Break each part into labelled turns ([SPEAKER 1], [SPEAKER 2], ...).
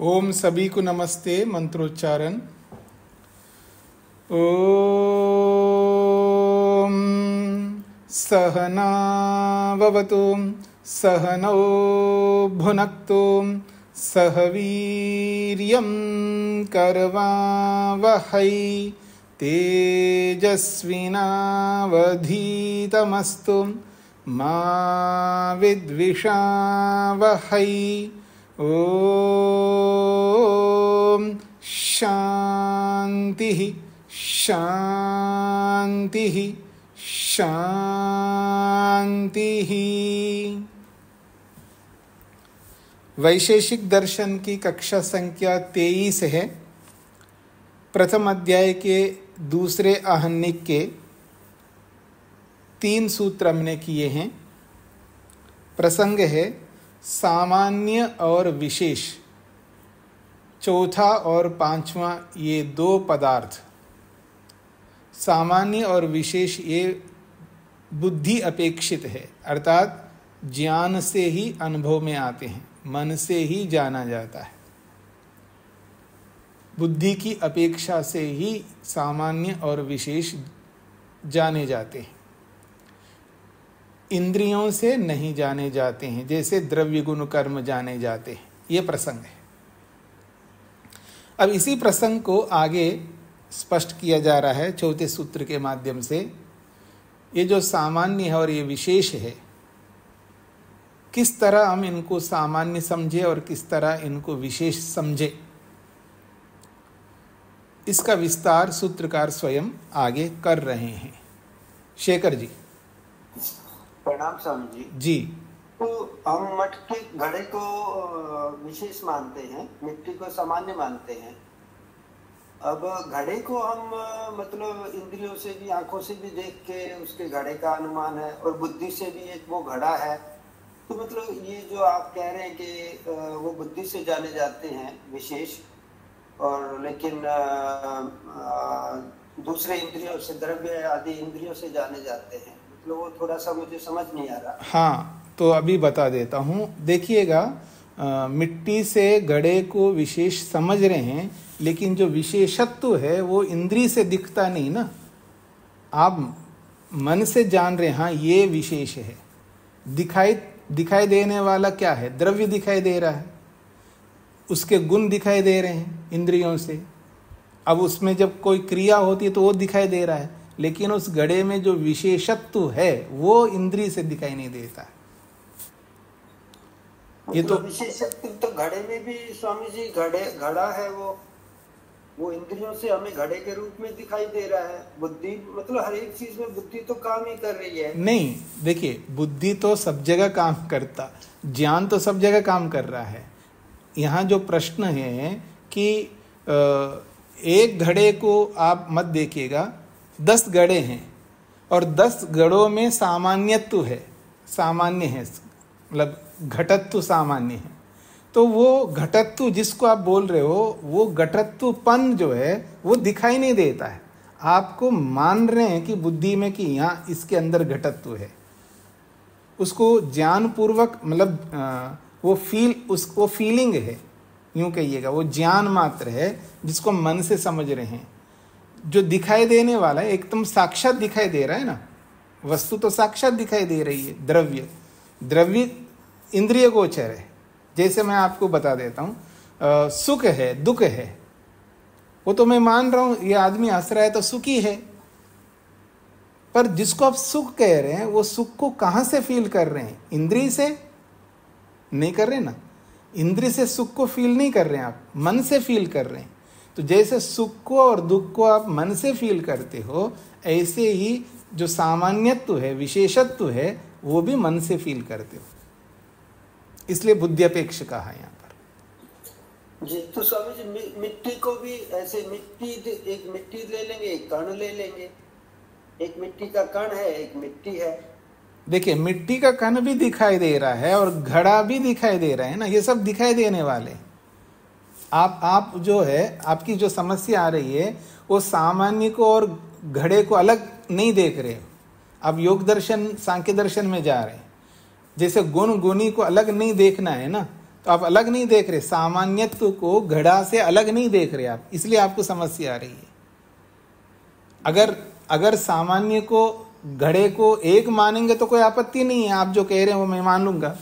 [SPEAKER 1] ओम सभी को नमस्ते। मंत्रोच्चारण। ओम सहनाववतु सहनौ भुनक्तु सह वीर्यं करवावहै तेजस्विनावधीतमस्तु मा विद्विषावहै। ओम शांति शांति शांति। वैशेषिक दर्शन की कक्षा संख्या 23 है। प्रथम अध्याय के दूसरे आहनिक के 3 सूत्र हमने किए हैं। प्रसंग है सामान्य और विशेष। चौथा और पांचवा ये 2 पदार्थ, सामान्य और विशेष, ये बुद्धि अपेक्षित है, अर्थात ज्ञान से ही अनुभव में आते हैं, मन से ही जाना जाता है। बुद्धि की अपेक्षा से ही सामान्य और विशेष जाने जाते हैं, इंद्रियों से नहीं जाने जाते हैं, जैसे द्रव्य गुण कर्म जाने जाते हैं। ये प्रसंग है। अब इसी प्रसंग को आगे स्पष्ट किया जा रहा है चौथे सूत्र के माध्यम से। ये जो सामान्य है और ये विशेष है, किस तरह हम इनको सामान्य समझे और किस तरह इनको विशेष समझे, इसका विस्तार सूत्रकार स्वयं आगे कर रहे हैं। शेखर जी।
[SPEAKER 2] प्रणाम स्वामी जी।
[SPEAKER 1] जी।
[SPEAKER 2] तो हम मठ के घड़े को विशेष मानते हैं, मिट्टी को सामान्य मानते हैं। अब घड़े को हम मतलब इंद्रियों से भी, आंखों से भी देख के उसके घड़े का अनुमान है, और बुद्धि से भी एक वो घड़ा है। तो मतलब ये जो आप कह रहे हैं कि वो बुद्धि से जाने जाते हैं विशेष, और लेकिन दूसरे इंद्रियों से, द्रव्य आदि इंद्रियों से जाने जाते हैं, मतलब वो थोड़ा सा मुझे समझ नहीं आ रहा।
[SPEAKER 1] हाँ, तो अभी बता देता हूँ। देखिएगा, मिट्टी से घड़े को विशेष समझ रहे हैं, लेकिन जो विशेषत्व है वो इंद्रिय से दिखता नहीं ना। आप मन से जान रहे हैं, हाँ ये विशेष है। दिखाई देने वाला क्या है? द्रव्य दिखाई दे रहा है, उसके गुण दिखाई दे रहे हैं इंद्रियों से। अब उसमें जब कोई क्रिया होती है तो वो दिखाई दे रहा है, लेकिन उस घड़े में जो विशेषत्व है वो इंद्रिय से दिखाई नहीं देता है। ये तो
[SPEAKER 2] विशेषत्व तो घड़े में भी स्वामी जी, घड़ा है वो इंद्रियों से हमें घड़े के रूप में दिखाई दे रहा है। बुद्धि मतलब हर एक चीज में बुद्धि तो काम ही कर रही है। नहीं,
[SPEAKER 1] देखिए, बुद्धि तो सब जगह काम करता, ज्ञान तो सब जगह काम कर रहा है। यहाँ जो प्रश्न है कि एक घड़े को आप मत देखिएगा, 10 घड़े हैं और 10 घड़ों में सामान्यत्व है, सामान्य है, मतलब घटत्व सामान्य है। तो वो घटत्व जिसको आप बोल रहे हो, वो घटत्वपन जो है वो दिखाई नहीं देता है। आपको मान रहे हैं कि बुद्धि में कि यहाँ इसके अंदर घटत्व है, उसको ज्ञान पूर्वक, मतलब वो फीलिंग है, यूं कहिएगा, वो ज्ञान मात्र है जिसको मन से समझ रहे हैं। जो दिखाई देने वाला है एकदम साक्षात दिखाई दे रहा है ना, वस्तु तो साक्षात दिखाई दे रही है। द्रव्य इंद्रिय गोचर है। जैसे मैं आपको बता देता हूँ, सुख है, दुख है, वो तो मैं मान रहा हूँ, ये आदमी हंस रहा है तो सुखी है। पर जिसको आप सुख कह रहे हैं, वो सुख को कहाँ से फील कर रहे हैं? इंद्रिय से नहीं कर रहे ना। इंद्रिय से सुख को फील नहीं कर रहे हैं, आप मन से फील कर रहे हैं। तो जैसे सुख को और दुख को आप मन से फील करते हो, ऐसे ही जो सामान्यत्व है, विशेषत्व है, वो भी मन से फील करते हो। इसलिए बुद्ध्यपेक्ष कहा है यहाँ पर।
[SPEAKER 2] जी, तो स्वामी जी मिट्टी को भी ऐसे, एक मिट्टी ले लेंगे, एक कण ले लेंगे। एक मिट्टी का कण है, एक मिट्टी है।
[SPEAKER 1] देखिए, मिट्टी का कण भी दिखाई दे रहा है और घड़ा भी दिखाई दे रहा है ना, ये सब दिखाई देने वाले। आप जो है, आपकी जो समस्या आ रही है, वो सामान्य को और घड़े को अलग नहीं देख रहे। अब योग दर्शन, सांख्य दर्शन में जा रहे हैं। जैसे गुण गुणी को अलग नहीं देखना है ना, तो आप अलग नहीं देख रहे, सामान्यत्व को घड़ा से अलग नहीं देख रहे आप, इसलिए आपको समस्या आ रही है। अगर सामान्य को घड़े को एक मानेंगे तो कोई आपत्ति नहीं है, आप जो कह रहे हैं वो मैं मान लूंगा,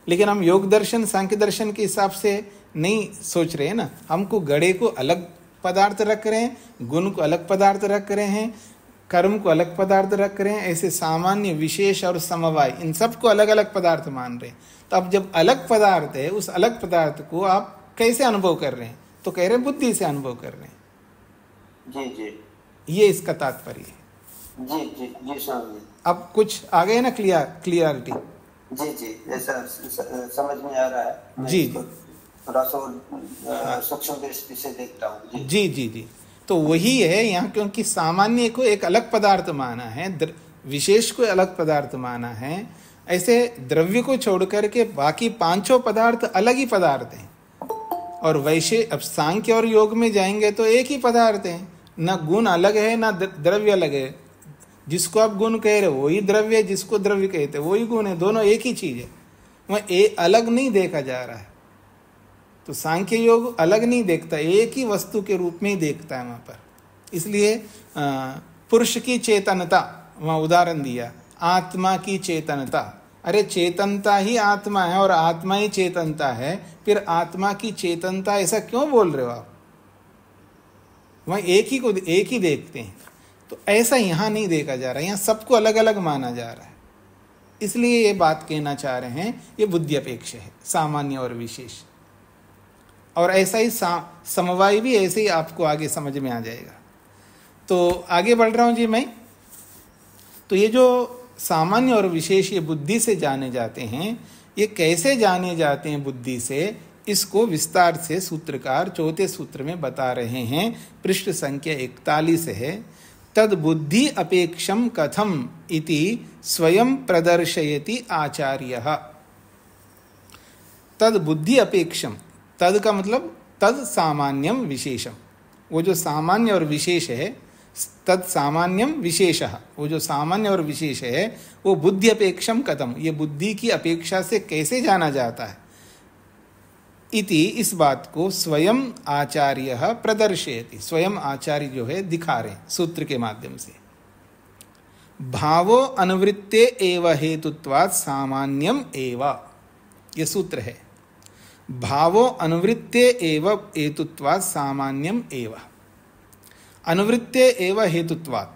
[SPEAKER 1] लेकिन हम योग दर्शन सांख्य दर्शन के हिसाब से नहीं सोच रहे हैं ना। हमको घड़े को अलग पदार्थ रख रहे हैं, गुण को अलग पदार्थ रख रहे हैं, कर्म को अलग पदार्थ रख रहे हैं, ऐसे सामान्य विशेष और समवाय इन सबको अलग अलग पदार्थ मान रहे हैं। तो अब जब अलग पदार्थ है, उस अलग पदार्थ को आप कैसे अनुभव कर रहे हैं? तो कह रहे हैं बुद्धि से अनुभव कर रहे हैं।
[SPEAKER 2] जी जी,
[SPEAKER 1] ये इसका तात्पर्य है।
[SPEAKER 2] जी जी जी स्वामी।
[SPEAKER 1] अब कुछ आ गए ना क्लियरिटी?
[SPEAKER 2] जी जी, ऐसा समझ में आ रहा है।
[SPEAKER 1] जी
[SPEAKER 2] थोड़ा सा सूक्ष्म दृष्टि से देखता हूँ।
[SPEAKER 1] जी जी जी। तो वही है यहाँ, क्योंकि सामान्य को एक अलग पदार्थ माना है, विशेष को अलग पदार्थ माना है, ऐसे द्रव्य को छोड़ करके बाकी पांचों पदार्थ अलग ही पदार्थ हैं। और वैसे अब सांख्य और योग में जाएंगे तो एक ही पदार्थ है, ना गुण अलग है ना द्रव्य अलग है। जिसको आप गुण कह रहे हो वही द्रव्य है, जिसको द्रव्य कहते हैं वही गुण है, दोनों एक ही चीज है, वह अलग नहीं देखा जा रहा है। तो सांख्य योग अलग नहीं देखता, एक ही वस्तु के रूप में ही देखता है वहां पर। इसलिए पुरुष की चेतनता वहां उदाहरण दिया, आत्मा की चेतनता। अरे चेतनता ही आत्मा है और आत्मा ही चेतनता है, फिर आत्मा की चेतनता ऐसा क्यों बोल रहे हो आप? वहां एक ही देखते हैं। तो ऐसा यहां नहीं देखा जा रहा, यहां सबको अलग अलग माना जा रहा है। इसलिए ये बात कहना चाह रहे हैं, ये बुद्धि अपेक्ष है, सामान्य और विशेष। और ऐसा ही समवाय भी ऐसे ही आपको आगे समझ में आ जाएगा। तो आगे बढ़ रहा हूं जी मैं। तो ये जो सामान्य और विशेष ये बुद्धि से जाने जाते हैं, ये कैसे जाने जाते हैं बुद्धि से, इसको विस्तार से सूत्रकार चौथे सूत्र में बता रहे हैं। पृष्ठ संख्या 41 है। तद बुद्धि अपेक्षम कथम इति स्वयं प्रदर्शयति आचार्यः। तद बुद्धि अपेक्षम, तद का मतलब तद सामान्यम विशेषम, वो जो सामान्य और विशेष है, तद सामान्यम विशेषः, वो जो सामान्य और विशेष है वो बुद्धि अपेक्षम कथम, ये बुद्धि की अपेक्षा से कैसे जाना जाता है, इति इस बात को स्वयं आचार्य प्रदर्शयति, स्वयं आचार्य जो है दिखा रहे सूत्र के माध्यम से। भावो अनुवृत्ते एव हेतुत्वात् सामान्यम एव, ये सूत्र है। भावो अनुवृत्ते एव हेतुत्वात् सामान्यम एव, अनुवृत्ते एव हेतुत्वात्,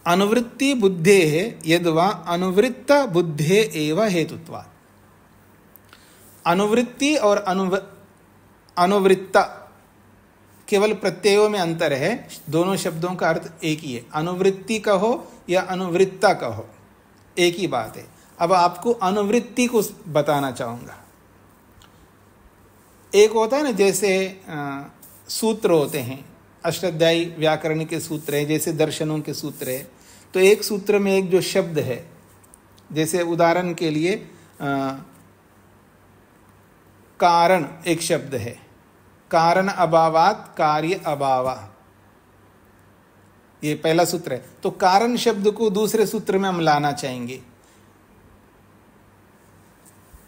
[SPEAKER 1] अनुवृत्ति बुद्धेः यद्वा अनुवृत्त बुद्धेः एव हेतुत्वात्। अनुवृत्ति और अनुवृत्ता केवल प्रत्ययों में अंतर है, दोनों शब्दों का अर्थ एक ही है। अनुवृत्ति कहो या अनुवृत्ता कहो, एक ही बात है। अब आपको अनुवृत्ति को बताना चाहूंगा। एक होता है ना, जैसे सूत्र होते हैं, अष्टाध्यायी व्याकरण के सूत्र है, जैसे दर्शनों के सूत्र है। तो एक सूत्र में एक जो शब्द है, जैसे उदाहरण के लिए कारण एक शब्द है, कारण अभावात कार्य अभावा, ये पहला सूत्र है। तो कारण शब्द को दूसरे सूत्र में हम लाना चाहेंगे।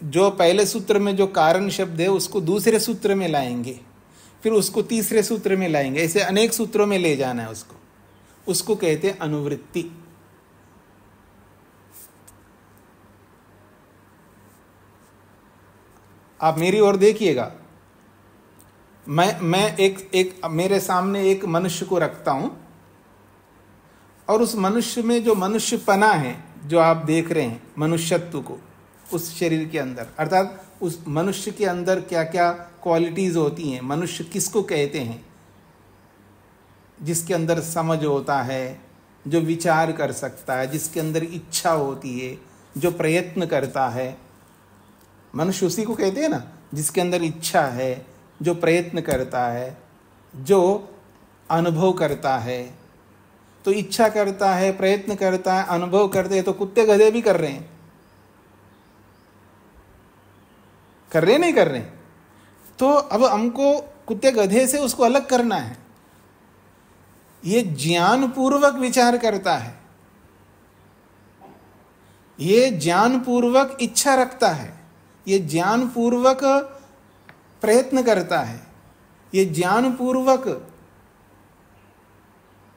[SPEAKER 1] जो पहले सूत्र में जो कारण शब्द है उसको दूसरे सूत्र में लाएंगे, फिर उसको तीसरे सूत्र में लाएंगे, ऐसे अनेक सूत्रों में ले जाना है उसको कहते हैं अनुवृत्ति। आप मेरी ओर देखिएगा, मैं एक मेरे सामने एक मनुष्य को रखता हूं, और उस मनुष्य में जो मनुष्यपना है जो आप देख रहे हैं, मनुष्यत्व को उस शरीर के अंदर, अर्थात उस मनुष्य के अंदर क्या क्या क्वालिटीज होती हैं, मनुष्य किसको कहते हैं? जिसके अंदर समझ होता है, जो विचार कर सकता है, जिसके अंदर इच्छा होती है, जो प्रयत्न करता है, मनुष्य उसी को कहते हैं ना, जिसके अंदर इच्छा है, जो प्रयत्न करता है, जो अनुभव करता है। तो इच्छा करता है, प्रयत्न करता है, अनुभव करते हैं, तो कुत्ते गधे भी कर रहे हैं, कर रहे नहीं कर रहे? तो अब हमको कुत्ते गधे से उसको अलग करना है। ये ज्ञान पूर्वक विचार करता है, ये ज्ञान पूर्वक इच्छा रखता है, ये ज्ञान पूर्वक प्रयत्न करता है, ये ज्ञान पूर्वक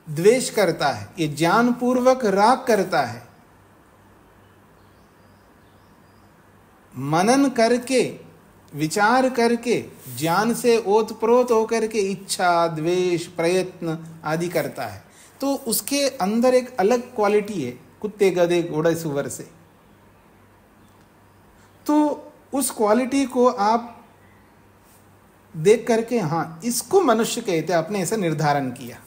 [SPEAKER 1] द्वेष करता है, ये ज्ञान पूर्वक राग करता है। मनन करके, विचार करके, ज्ञान से ओतप्रोत होकर के इच्छा, द्वेष, प्रयत्न आदि करता है। तो उसके अंदर एक अलग क्वालिटी है कुत्ते, गधे, घोड़े, सुअर से। तो उस क्वालिटी को आप देख करके, हाँ इसको मनुष्य कहते हैं, आपने ऐसा निर्धारण किया।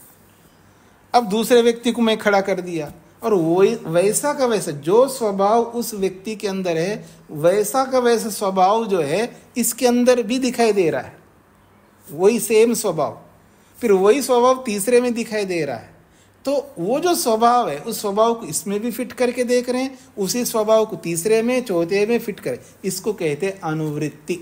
[SPEAKER 1] अब दूसरे व्यक्ति को मैं खड़ा कर दिया और वही वैसा का वैसा जो स्वभाव उस व्यक्ति के अंदर है, वैसा का वैसा स्वभाव जो है इसके अंदर भी दिखाई दे रहा है, वही सेम स्वभाव, फिर वही स्वभाव तीसरे में दिखाई दे रहा है। तो वो जो स्वभाव है उस स्वभाव को इसमें भी फिट करके देख रहे हैं, उसी स्वभाव को तीसरे में, चौथे में फिट करें, इसको कहते हैं अनुवृत्ति।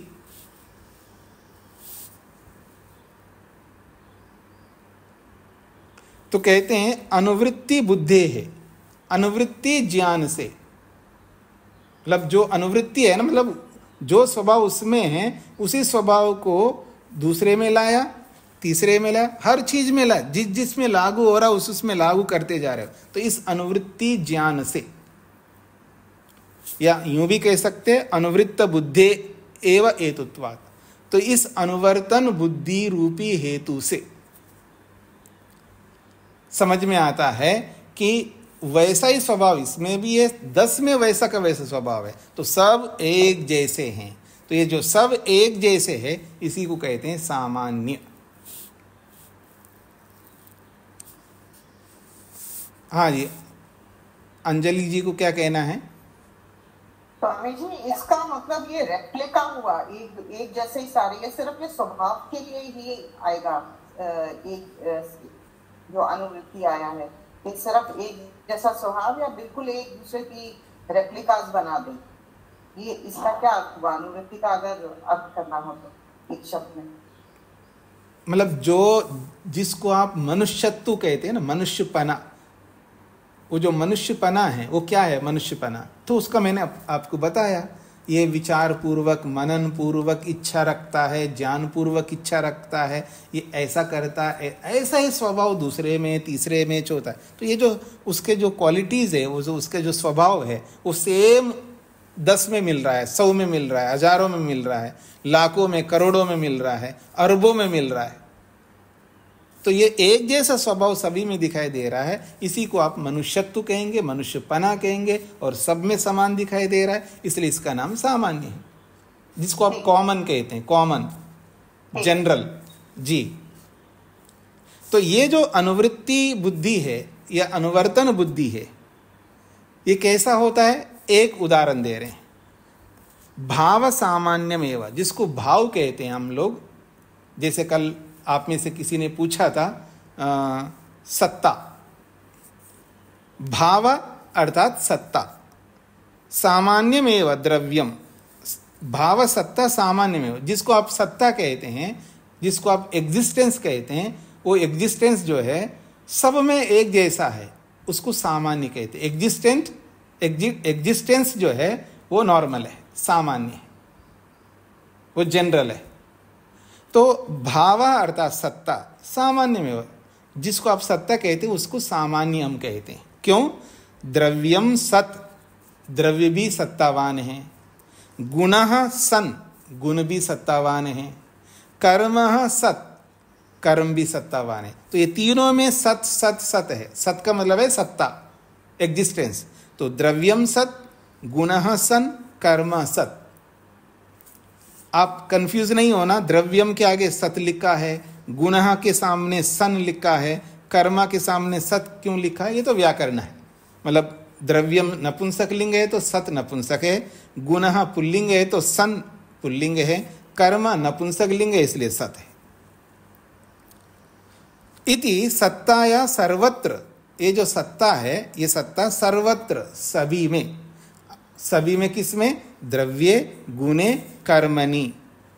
[SPEAKER 1] तो कहते हैं अनुवृत्ति बुद्धि है, अनुवृत्ति ज्ञान से, मतलब जो अनुवृत्ति है ना, मतलब जो स्वभाव उसमें है उसी स्वभाव को दूसरे में लाया, तीसरे में लाया, हर चीज में लाया, जिस जिसमें लागू हो रहा है उसमें लागू करते जा रहे हो। तो इस अनुवृत्ति ज्ञान से, या यूं भी कह सकते हैं अनुवृत्त बुद्धि एव हेतुत्वात्। तो इस अनुवर्तन बुद्धि रूपी हेतु से समझ में आता है कि वैसा ही स्वभाव इसमें भी है, 10 में वैसा का वैसा स्वभाव है, तो सब एक जैसे हैं। तो ये जो सब एक जैसे है इसी को कहते हैं सामान्य। हाँ जी, अंजलि जी को क्या कहना है?
[SPEAKER 3] स्वामी जी, इसका मतलब ये रेप्लिका हुआ, एक जैसे ही सारे, ये सिर्फ ये स्वभाव के लिए ही आएगा। एक जो अनुवृत्ति आया है ये सिर्फ एक जैसा स्वभाव या बिल्कुल एक दूसरे की रेप्लिकास बना दे, ये इसका क्या अर्थ हुआ? अनुवृत्ति का अगर अर्थ करना हो तो एक शब्द में,
[SPEAKER 1] मतलब जो जिसको आप मनुष्यत्व कहते हैं ना, मनुष्यपना, वो जो मनुष्यपना है वो क्या है? मनुष्यपना। तो उसका मैंने आपको बताया, ये विचार पूर्वक, मनन पूर्वक इच्छा रखता है, ज्ञान पूर्वक इच्छा रखता है, ये ऐसा करता है, ऐसा ही स्वभाव दूसरे में, तीसरे में, चौथा है। तो ये जो उसके जो क्वालिटीज़ है, वो जो उसके जो स्वभाव है वो सेम 10 में मिल रहा है, 100 में मिल रहा है, हजारों में मिल रहा है, लाखों में, करोड़ों में मिल रहा है, अरबों में मिल रहा है। तो ये एक जैसा स्वभाव सभी में दिखाई दे रहा है, इसी को आप मनुष्यत्व कहेंगे, मनुष्यपना कहेंगे, और सब में समान दिखाई दे रहा है, इसलिए इसका नाम सामान्य है, जिसको आप कॉमन कहते हैं, कॉमन, जनरल जी। तो ये जो अनुवृत्ति बुद्धि है या अनुवर्तन बुद्धि है, ये कैसा होता है? एक उदाहरण दे रहे हैं, भाव सामान्यमेव, जिसको भाव कहते हैं हम लोग। जैसे कल आप में से किसी ने पूछा था सत्ता, भाव अर्थात सत्ता, सामान्यमेव द्रव्यम, भाव सत्ता सामान्यमेव, जिसको आप सत्ता कहते हैं, जिसको आप एग्जिस्टेंस कहते हैं, वो एग्जिस्टेंस जो है सब में एक जैसा है, उसको सामान्य कहते हैं। एग्जिस्टेंस जो है वो नॉर्मल है, सामान्य है, वो जनरल है। तो भावा अर्थात सत्ता, सामान्य में, जिसको आप सत्ता कहते हैं उसको सामान्य हम कहते हैं। क्यों? द्रव्यम सत, द्रव्य भी सत्तावान है, गुणः सन, गुण भी सत्तावान है, कर्म सत, कर्म भी सत्तावान है। तो ये तीनों में सत सत सत है। सत का मतलब है सत्ता, एग्जिस्टेंस। तो द्रव्यम सत, गुणः सन, कर्म सत। आप कंफ्यूज नहीं होना, द्रव्यम के आगे सत लिखा है, गुणः के सामने सन लिखा है, कर्म के सामने सत क्यों लिखा है? ये तो व्याकरण है। मतलब द्रव्यम नपुंसक लिंग है तो सत नपुंसक है, गुणः पुल्लिंग है तो सन पुल्लिंग है, कर्म नपुंसक लिंग है इसलिए सत है। इति सत्ताया सर्वत्र, ये जो सत्ता है ये सत्ता सर्वत्र, सभी में। सभी में किसमें? द्रव्ये गुणे कर्मणि,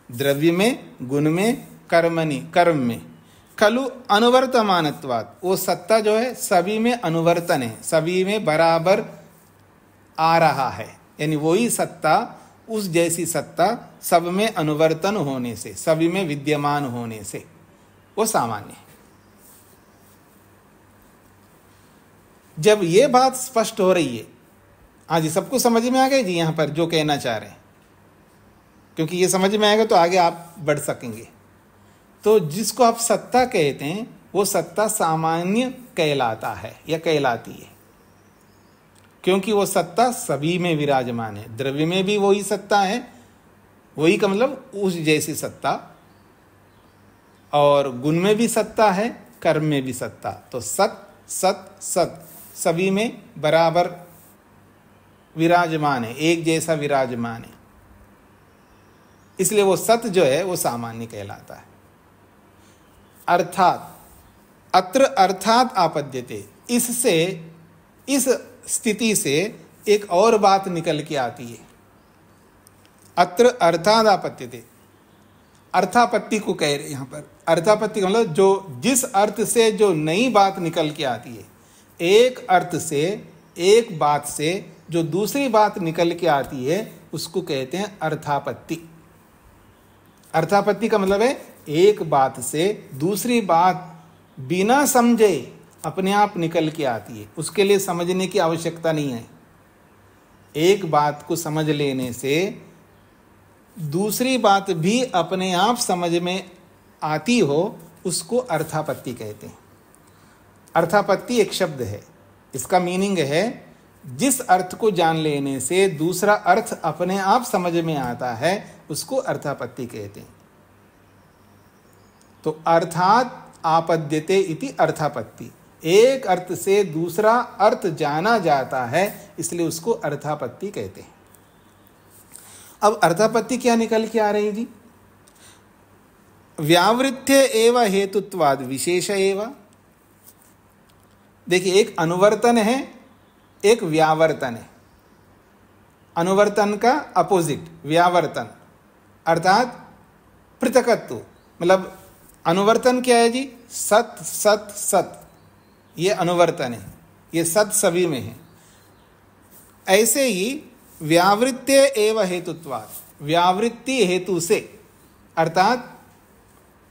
[SPEAKER 1] द्रव्य में, गुण में, कर्मणि, कर्म में। खलु अनुवर्तमानत्वात्, वो सत्ता जो है सभी में अनुवर्तन है, सभी में बराबर आ रहा है, यानी वही सत्ता उस जैसी सत्ता सब में अनुवर्तन होने से, सभी में विद्यमान होने से वो सामान्य है। जब ये बात स्पष्ट हो रही है, हाँ जी, सबको समझ में आ गया जी यहां पर जो कहना चाह रहे हैं, क्योंकि ये समझ में आएगा तो आगे आप बढ़ सकेंगे। तो जिसको आप सत्ता कहते हैं वो सत्ता सामान्य कहलाता है या कहलाती है, क्योंकि वो सत्ता सभी में विराजमान है। द्रव्य में भी वही सत्ता है, वही का मतलब उस जैसी सत्ता, और गुण में भी सत्ता है, कर्म में भी सत्ता। तो सत सत सत सभी में बराबर विराजमान है, एक जैसा विराजमान है, इसलिए वो सत जो है वो सामान्य कहलाता है। अर्थात अत्र अर्थात आपद्यते, इससे, इस स्थिति से एक और बात निकल के आती है। अत्र अर्थात आपद्यते, अर्थापत्ति को कह रहे यहां पर। अर्थापत्ति का मतलब जो जिस अर्थ से जो नई बात निकल के आती है, एक अर्थ से, एक बात से जो दूसरी बात निकल के आती है उसको कहते हैं अर्थापत्ति। अर्थापत्ति का मतलब है एक बात से दूसरी बात बिना समझे अपने आप निकल के आती है, उसके लिए समझने की आवश्यकता नहीं है। एक बात को समझ लेने से दूसरी बात भी अपने आप समझ में आती हो, उसको अर्थापत्ति कहते हैं। अर्थापत्ति एक शब्द है, इसका मीनिंग है जिस अर्थ को जान लेने से दूसरा अर्थ अपने आप समझ में आता है, उसको अर्थापत्ति कहते हैं। तो अर्थात आपद्यते इति अर्थापत्ति, एक अर्थ से दूसरा अर्थ जाना जाता है, इसलिए उसको अर्थापत्ति कहते हैं। अब अर्थापत्ति क्या निकल के आ रही है जी? व्यावृत्य एव हेतुत्वाद विशेष एव। देखिए, एक अनुवर्तन है, एक व्यावर्तन है। अनुवर्तन का अपोजिट व्यावर्तन, अर्थात पृथकत्व। मतलब अनुवर्तन क्या है जी? सत सत सत, ये अनुवर्तन है, ये सत सभी में है। ऐसे ही व्यावृत्य एव हेतुत्वात्, व्यावृत्ति हेतु से, अर्थात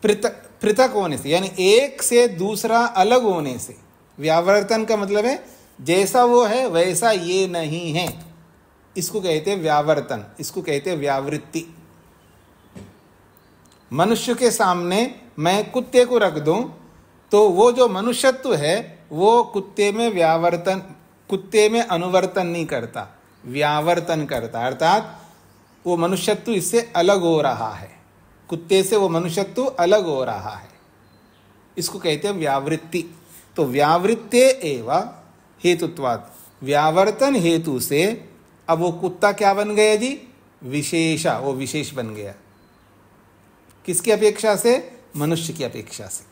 [SPEAKER 1] पृथक होने से, यानी एक से दूसरा अलग होने से। व्यावर्तन का मतलब है जैसा वो है वैसा ये नहीं है, इसको कहते हैं व्यावर्तन, इसको कहते हैं व्यावृत्ति। मनुष्य के सामने मैं कुत्ते को रख दूं तो वो जो मनुष्यत्व है वो कुत्ते में व्यावर्तन, कुत्ते में अनुवर्तन नहीं करता, व्यावर्तन करता। अर्थात वो मनुष्यत्व इससे अलग हो रहा है, कुत्ते से वो मनुष्यत्व अलग हो रहा है, इसको कहते हैं व्यावृत्ति। तो व्यावृत्ते एव हेतुत्वात्, व्यावर्तन हेतु से अब वो कुत्ता क्या बन गया जी? विशेषा, वो विशेष बन गया। किसकी अपेक्षा से? मनुष्य की अपेक्षा से,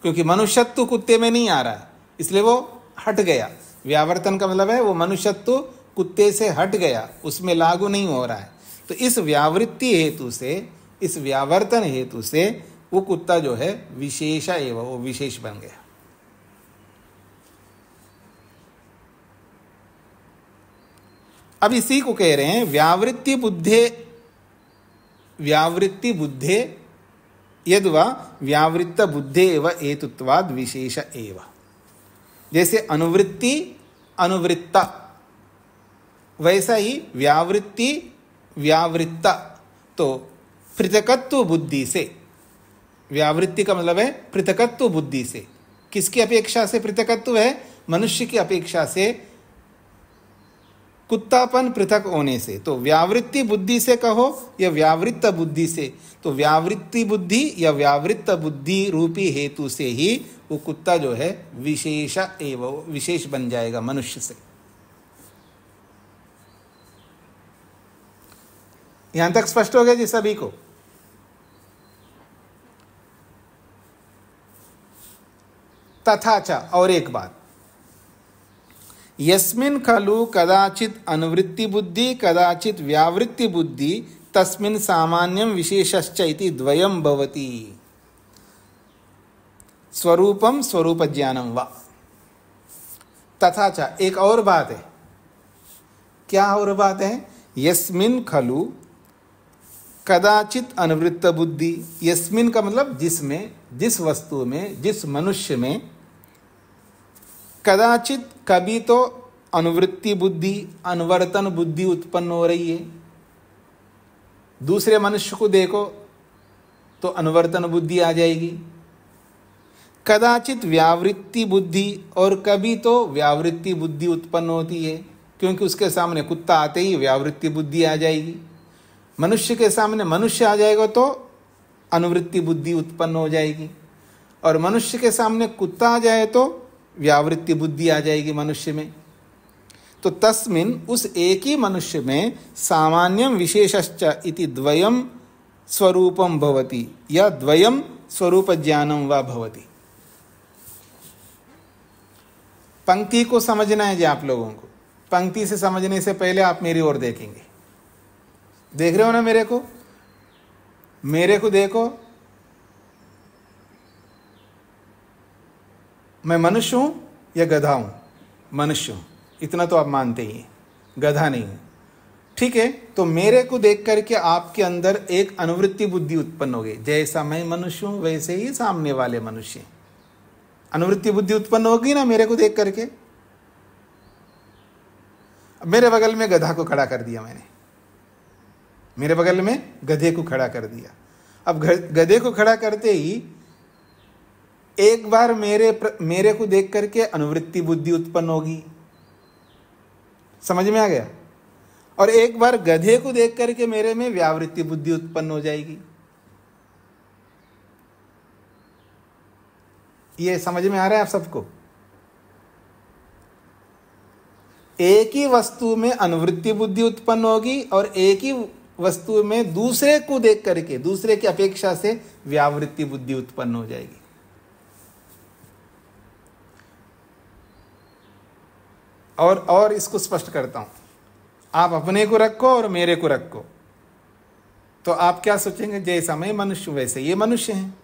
[SPEAKER 1] क्योंकि मनुष्यत्व कुत्ते में नहीं आ रहा है, इसलिए वो हट गया। व्यावर्तन का मतलब है वो मनुष्यत्व कुत्ते से हट गया, उसमें लागू नहीं हो रहा है। तो इस व्यावृत्ति हेतु से, इस व्यावर्तन हेतु से वो कुत्ता जो है विशेषा एवं, वो विशेष बन गया। अब इसी को कह रहे हैं व्यावृत्ति बुद्धे, व्यावृत्ति बुद्धे यद्वा व्यावृत्त बुद्धे एव हेतुत्वाद विशेष एव। जैसे अनुवृत्ति अनुवृत्ता, वैसा ही व्यावृत्ति व्यावृत्ता। तो पृथकत्व बुद्धि से, व्यावृत्ति का मतलब है पृथकत्व बुद्धि से। किसकी अपेक्षा से पृथकत्व है? मनुष्य की अपेक्षा से, कुत्तापन पृथक होने से। तो व्यावृत्ति बुद्धि से कहो या व्यावृत्त बुद्धि से, तो व्यावृत्ति बुद्धि या व्यावृत्त बुद्धि रूपी हेतु से ही वो कुत्ता जो है विशेष एवं, विशेष बन जाएगा मनुष्य से। यहां तक स्पष्ट हो गया जी सभी को? तथा च, और एक बात, यस्मिन् खलु कदाचित अनुवृत्ति बुद्धि कदाचित व्यावृत्ति बुद्धि तस्मिन् सामान्यं विशेषश्च इति द्वयं भवति। स्वरूपम स्वरूप ज्ञानम वा। तथा च, एक और बात है। क्या और बात है? यस्मिन खलु कदाचित अनुवृत्त बुद्धि। यस्मिन का मतलब जिसमें, जिस वस्तु में, जिस मनुष्य में, कदाचित कभी तो अनुवृत्ति बुद्धि, अनुवर्तन बुद्धि उत्पन्न हो रही है। दूसरे मनुष्य को देखो तो अनुवर्तन बुद्धि आ जाएगी। कदाचित व्यावृत्ति बुद्धि, और कभी तो व्यावृत्ति बुद्धि उत्पन्न होती है, क्योंकि उसके सामने कुत्ता आते ही व्यावृत्ति बुद्धि आ जाएगी। मनुष्य के सामने मनुष्य आ जाएगा तो अनुवृत्ति बुद्धि उत्पन्न हो जाएगी, और मनुष्य के सामने कुत्ता आ जाए तो व्यावृत्ति बुद्धि आ जाएगी मनुष्य में। तो तस्मिन, उस एक ही मनुष्य में, सामान्यम विशेषश्च इति द्वयम स्वरूपम भवति, या द्वयम स्वरूप ज्ञानम वा भवति। पंक्ति को समझना है जी आप लोगों को। पंक्ति से समझने से पहले आप मेरी ओर देखेंगे। देख रहे हो ना मेरे को? मेरे को देखो, मैं मनुष्य हूं या गधा हूं? मनुष्य हूं, इतना तो आप मानते ही हैं, गधा नहीं हूं। ठीक है, तो मेरे को देख करके आपके अंदर एक अनुवृत्ति बुद्धि उत्पन्न हो गई। जैसा मैं मनुष्य हूं वैसे ही सामने वाले मनुष्य हैं। अनुवृत्ति बुद्धि उत्पन्न होगी ना मेरे को देख करके। मेरे बगल में गधा को खड़ा कर दिया मैंने, मेरे बगल में गधे को खड़ा कर दिया। अब गधे को खड़ा करते ही एक बार मेरे को देख करके अनुवृत्ति बुद्धि उत्पन्न होगी, समझ में आ गया? और एक बार गधे को देख करके मेरे में व्यावृत्ति बुद्धि उत्पन्न हो जाएगी। ये समझ में आ रहा है आप सबको? एक ही वस्तु में अनुवृत्ति बुद्धि उत्पन्न होगी, और एक ही वस्तु में दूसरे को देख करके, दूसरे की अपेक्षा से व्यावृत्ति बुद्धि उत्पन्न हो जाएगी। और इसको स्पष्ट करता हूं। आप अपने को रखो और मेरे को रखो, तो आप क्या सोचेंगे? जैसा मैं मनुष्य वैसे ये मनुष्य हैं।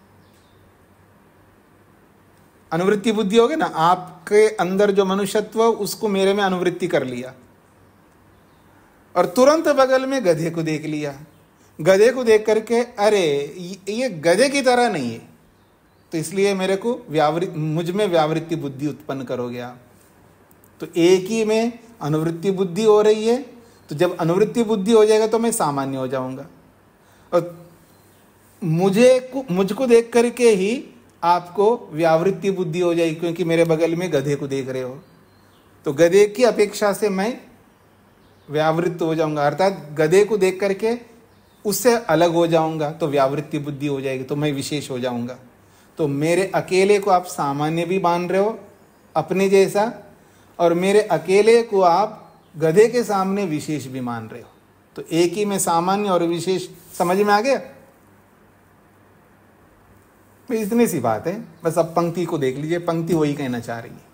[SPEAKER 1] अनुवृत्ति बुद्धि होगी ना, आपके अंदर जो मनुष्यत्व उसको मेरे में अनुवृत्ति कर लिया, और तुरंत बगल में गधे को देख लिया। गधे को देख करके अरे ये गधे की तरह नहीं है, तो इसलिए मेरे को मुझ में व्यावृत्ति बुद्धि उत्पन्न करोगे आप। तो एक ही में अनुवृत्ति बुद्धि हो रही है, तो जब अनुवृत्ति बुद्धि हो जाएगा तो मैं सामान्य हो जाऊंगा, और मुझको देख करके ही आपको व्यावृत्ति बुद्धि हो जाएगी, क्योंकि मेरे बगल में गधे को देख रहे हो। तो गधे की अपेक्षा से मैं व्यावृत्त हो जाऊंगा, अर्थात गधे को देख करके उससे अलग हो जाऊंगा, तो व्यावृत्ति बुद्धि हो जाएगी, तो मैं विशेष हो जाऊंगा। तो मेरे अकेले को आप सामान्य भी मान रहे हो अपने जैसा, और मेरे अकेले को आप गधे के सामने विशेष भी मान रहे हो। तो एक ही में सामान्य और विशेष समझ में आ गया? इतनी सी बात है, बस अब पंक्ति को देख लीजिए। पंक्ति वही कहना चाह रही है।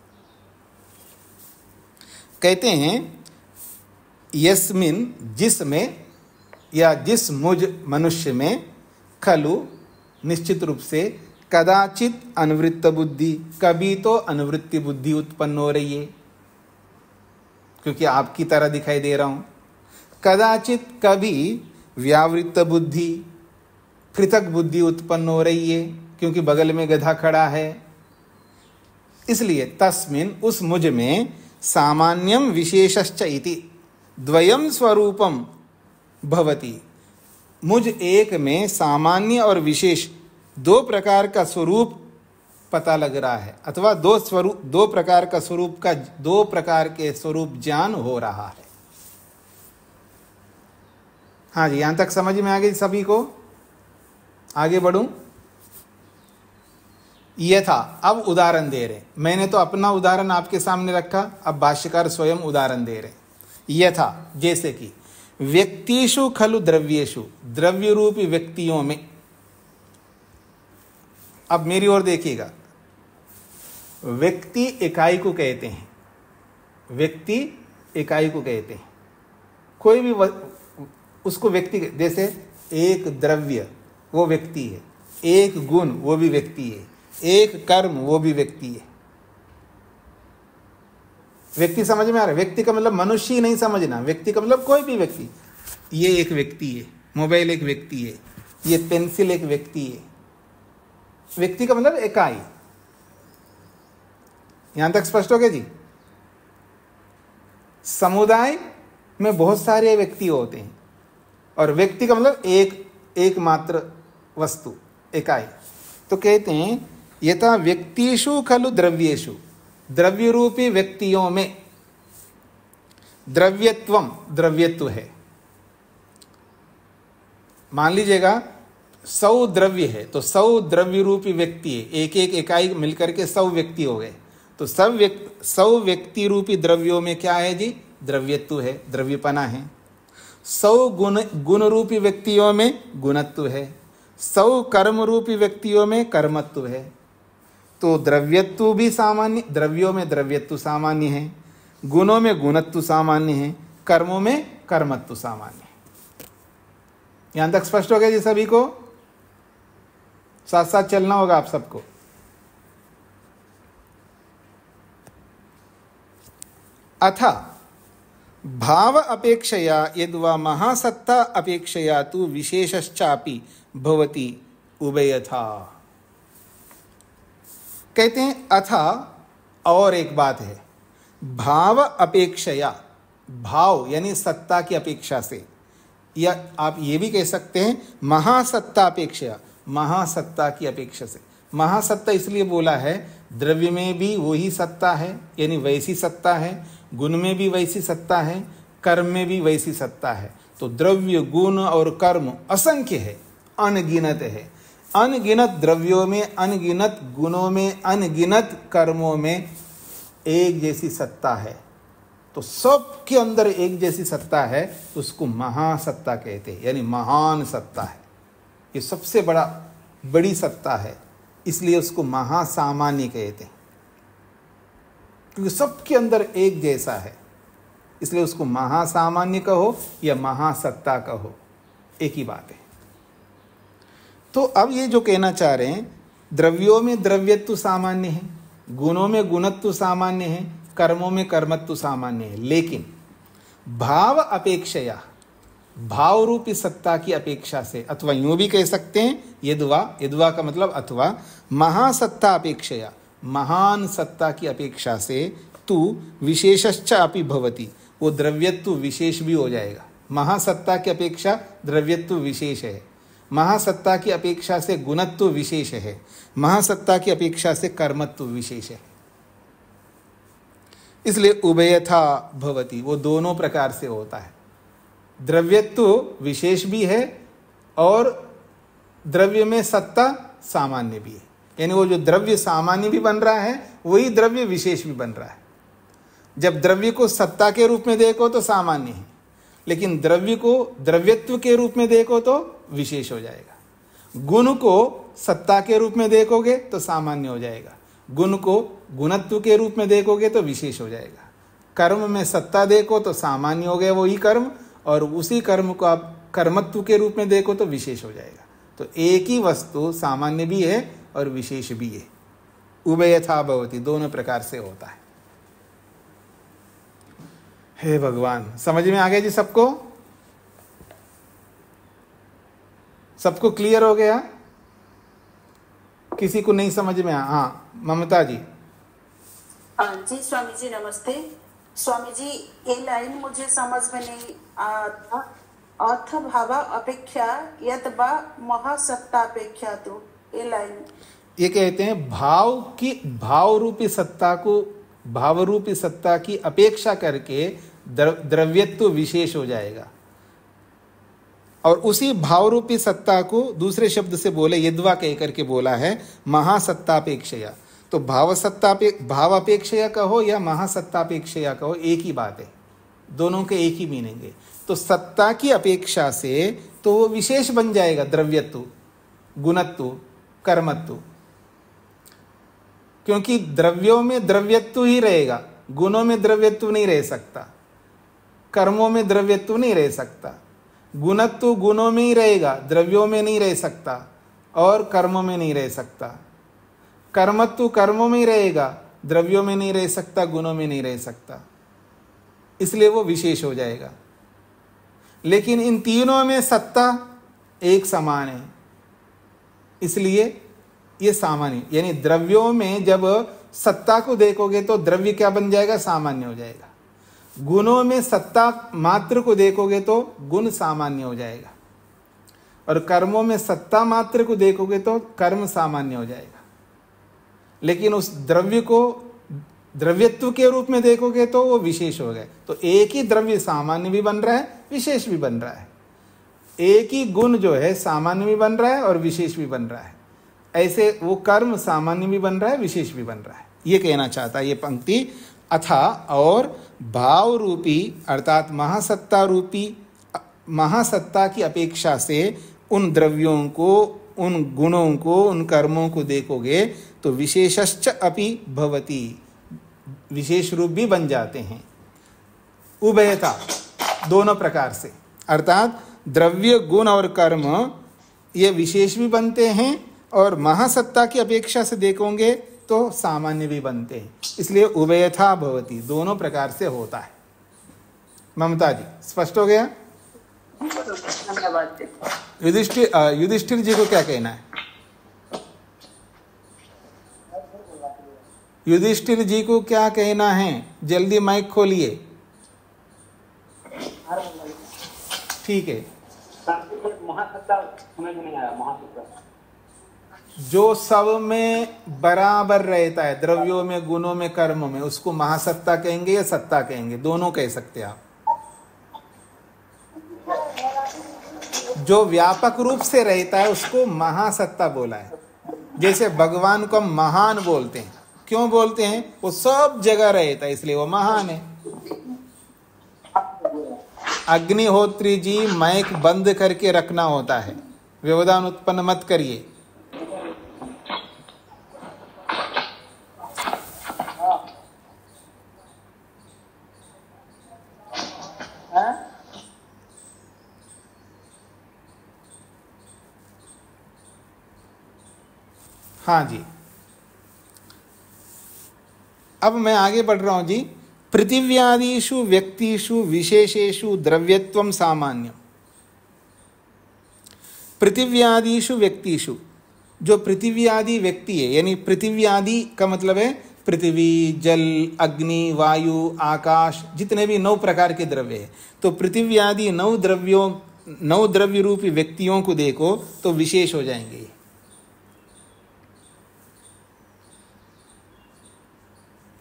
[SPEAKER 1] कहते हैं यस्मिन, जिसमें या जिस मुझ मनुष्य में, खलु निश्चित रूप से, कदाचित अनुवृत्त बुद्धि, कभी तो अनुवृत्ति बुद्धि उत्पन्न हो रही है, क्योंकि आपकी तरह दिखाई दे रहा हूं। कदाचित कभी व्यावृत्त बुद्धि, पृथक बुद्धि उत्पन्न हो रही है, क्योंकि बगल में गधा खड़ा है। इसलिए तस्मिन, उस मुझ में, सामान्यम विशेषश्च इति द्वयम स्वरूपम भवति, मुझ एक में सामान्य और विशेष दो प्रकार का स्वरूप पता लग रहा है, अथवा दो प्रकार का स्वरूप का, दो प्रकार के स्वरूप ज्ञान हो रहा है। हाँ जी, यहां तक समझ में आ गई सभी को? आगे बढ़ूं? यथा, अब उदाहरण दे रहे, मैंने तो अपना उदाहरण आपके सामने रखा, अब भाष्यकार स्वयं उदाहरण दे रहे। यथा, जैसे कि व्यक्तिषु खलु द्रव्येषु, द्रव्य रूपी व्यक्तियों में। अब मेरी ओर देखिएगा, व्यक्ति इकाई को कहते हैं, व्यक्ति इकाई को कहते हैं। कोई भी उसको व्यक्ति, जैसे एक द्रव्य वो व्यक्ति है, एक गुण वो भी व्यक्ति है, एक कर्म वो भी व्यक्ति है। व्यक्ति समझ में आ रहा है? व्यक्ति का मतलब मनुष्य ही नहीं समझना, व्यक्ति का मतलब कोई भी व्यक्ति। ये एक व्यक्ति है, मोबाइल एक व्यक्ति है, ये पेंसिल एक व्यक्ति है। व्यक्ति का मतलब इकाई। यहां तक स्पष्ट हो गया जी? समुदाय में बहुत सारे व्यक्ति होते हैं और व्यक्ति का मतलब एकमात्र वस्तु, इकाई। तो कहते हैं यथा व्यक्तिषु खलु द्रव्येषु, द्रव्य रूपी व्यक्तियों में द्रव्यत्वम, द्रव्यत्व है। मान लीजिएगा 100 द्रव्य है तो 100 द्रव्य रूपी व्यक्ति है, एक एक इकाई मिलकर के 100 व्यक्ति हो गए। तो 100 व्यक्ति रूपी द्रव्यों में क्या है जी? द्रव्यत्व है, द्रव्यपना है। 100 गुण रूपी व्यक्तियों में गुणत्व है। 100 कर्म रूपी व्यक्तियों में कर्मत्व है। तो द्रव्यत्व भी सामान्य, द्रव्यों में द्रव्यत्व सामान्य है, गुणों में गुणत्व सामान्य है, कर्मों में कर्मत्व सामान्य है। यहां तक स्पष्ट हो गया जी सभी को? साथ साथ चलना होगा आप सबको। अथा भाव अपेक्षया यद्वा महासत्ता अपेक्षया तु विशेषश्चापि भवति उभयथा। कहते हैं अथा और एक बात है, भाव अपेक्षया, भाव यानी सत्ता की अपेक्षा से, या आप ये भी कह सकते हैं महासत्ता अपेक्षा, महासत्ता की अपेक्षा से। महासत्ता इसलिए बोला है, द्रव्य में भी वही सत्ता है यानी वैसी सत्ता है, गुण में भी वैसी सत्ता है, कर्म में भी वैसी सत्ता है। तो द्रव्य, गुण और कर्म असंख्य है, अनगिनत है। अनगिनत द्रव्यों में, अनगिनत गुणों में, अनगिनत कर्मों में एक जैसी सत्ता है। तो सब के अंदर एक जैसी सत्ता है, तो उसको महासत्ता कहते हैं, यानी महान सत्ता है। ये सबसे बड़ी सत्ता है, इसलिए उसको महासामान्य कहते हैं, क्योंकि सबके अंदर एक जैसा है, इसलिए उसको महासामान्य कहो या महासत्ता कहो, एक ही बात है। तो अब ये जो कहना चाह रहे हैं, द्रव्यों में द्रव्यत्व सामान्य है, गुणों में गुणत्व सामान्य है, कर्मों में कर्मत्व सामान्य है, लेकिन भाव अपेक्षया, भाव रूपी सत्ता की अपेक्षा से, अथवा यूं भी कह सकते हैं यद्वा, यद्वा का मतलब अथवा, महासत्ता अपेक्षया, महान सत्ता की अपेक्षा से तू विशेषश्चापि भवति, वो द्रव्यत्व विशेष भी हो जाएगा। महासत्ता की अपेक्षा द्रव्यत्व विशेष है, महासत्ता की अपेक्षा से गुणत्व विशेष है, महासत्ता की अपेक्षा से कर्मत्व विशेष है। इसलिए उभयथा भवति, वो दोनों प्रकार से होता है। द्रव्यत्व विशेष भी है और द्रव्य में सत्ता सामान्य भी है, यानी वो जो द्रव्य सामान्य भी बन रहा है वही द्रव्य विशेष भी बन रहा है। जब द्रव्य को सत्ता के रूप में देखो तो सामान्य है, लेकिन द्रव्य को द्रव्यत्व के रूप में देखो तो विशेष हो जाएगा। गुण को सत्ता के रूप में देखोगे तो सामान्य हो जाएगा, गुण को गुणत्व के रूप में देखोगे तो विशेष हो जाएगा। कर्म में सत्ता देखो तो सामान्य हो गया वही कर्म, और उसी कर्म को आप कर्मत्व के रूप में देखो तो विशेष हो जाएगा। तो एक ही वस्तु सामान्य भी है और विशेष भी है। उभयथा भवति, दोनों प्रकार से होता है। हे भगवान, समझ में आ गया जी सबको? सबको क्लियर हो गया? किसी को नहीं समझ में? हाँ ममता जी।
[SPEAKER 4] जी स्वामी जी नमस्ते। स्वामी जी ये लाइन मुझे समझ में नहीं आता। अर्थ भाव अपेक्षा यत वा महासत्ता अपेक्षा, तो ये लाइन
[SPEAKER 1] ये कहते हैं भाव की, भाव रूपी सत्ता को, भाव रूपी सत्ता की अपेक्षा करके द्रव्यत्व विशेष हो जाएगा, और उसी भाव रूपी सत्ता को दूसरे शब्द से बोले, यद्वा कह करके बोला है महासत्तापेक्षया। तो भाव अपेक्षया कहो या महासत्तापेक्षया कहो, एक ही बात है, दोनों के एक ही मीनिंग है। तो सत्ता की अपेक्षा से तो वो विशेष बन जाएगा, द्रव्यत्व, गुणत्व, कर्मत्व, क्योंकि द्रव्यों में द्रव्यत्व ही रहेगा, गुणों में द्रव्यत्व नहीं रह सकता, कर्मों में द्रव्यत्व नहीं रह सकता। गुणत्व गुणों में ही रहेगा, द्रव्यों में नहीं रह सकता और कर्मों में नहीं रह सकता। कर्मत्व कर्मों में ही रहेगा, द्रव्यों में नहीं रह सकता, गुणों में नहीं रह सकता, इसलिए वो विशेष हो जाएगा। लेकिन इन तीनों में सत्ता एक समान है, इसलिए ये सामान्य, यानी द्रव्यों में जब सत्ता को देखोगे तो द्रव्य क्या बन जाएगा? सामान्य हो जाएगा। गुणों में सत्ता मात्र को देखोगे तो गुण सामान्य हो जाएगा, और कर्मों में सत्ता मात्र को देखोगे तो कर्म सामान्य हो जाएगा। लेकिन उस द्रव्य को द्रव्यत्व के रूप में देखोगे तो वो विशेष हो गए। तो एक ही द्रव्य सामान्य भी बन रहा है, विशेष भी बन रहा है। एक ही गुण जो है सामान्य भी बन रहा है और विशेष भी बन रहा है। ऐसे वो कर्म सामान्य भी बन रहा है, विशेष भी बन रहा है। ये कहना चाहता है ये पंक्ति। अथा और भाव रूपी अर्थात महासत्ता रूपी, महासत्ता की अपेक्षा से उन द्रव्यों को, उन गुणों को, उन कर्मों को देखोगे तो विशेषश्च अपि भवति, विशेष रूप भी बन जाते हैं। उभयता, दोनों प्रकार से, अर्थात द्रव्य, गुण और कर्म ये विशेष भी बनते हैं और महासत्ता की अपेक्षा से देखोगे तो सामान्य भी बनते हैं। इसलिए उभयथा भवति, दोनों प्रकार से होता है। ममता जी, स्पष्ट हो गया? युधिष्ठिर जी को क्या कहना है? युधिष्ठिर जी को क्या कहना है? जल्दी माइक खोलिए। ठीक है।
[SPEAKER 5] महासत्ता समझ में नहीं आया। महासत्ता
[SPEAKER 1] जो सब में बराबर रहता है, द्रव्यों में, गुणों में, कर्मों में, उसको महासत्ता कहेंगे या सत्ता कहेंगे? दोनों कह सकते हैं आप। जो व्यापक रूप से रहता है उसको महासत्ता बोला है। जैसे भगवान को हम महान बोलते हैं, क्यों बोलते हैं? वो सब जगह रहता है इसलिए वो महान है। अग्निहोत्री जी, माइक बंद करके रखना होता है, व्यवधान उत्पन्न मत करिए। हाँ जी, अब मैं आगे बढ़ रहा हूं जी। पृथिव्यादिषु व्यक्तिषु विशेषेषु द्रव्यत्वं सामान्यम। पृथिव्यादिषु व्यक्तिषु, जो पृथिव्यादि व्यक्ति है, यानी पृथिव्यादि का मतलब है पृथ्वी, जल, अग्नि, वायु, आकाश, जितने भी 9 प्रकार के द्रव्य है। तो पृथिव्यादि 9 द्रव्यों, 9 द्रव्य रूपी व्यक्तियों को देखो तो विशेष हो जाएंगे।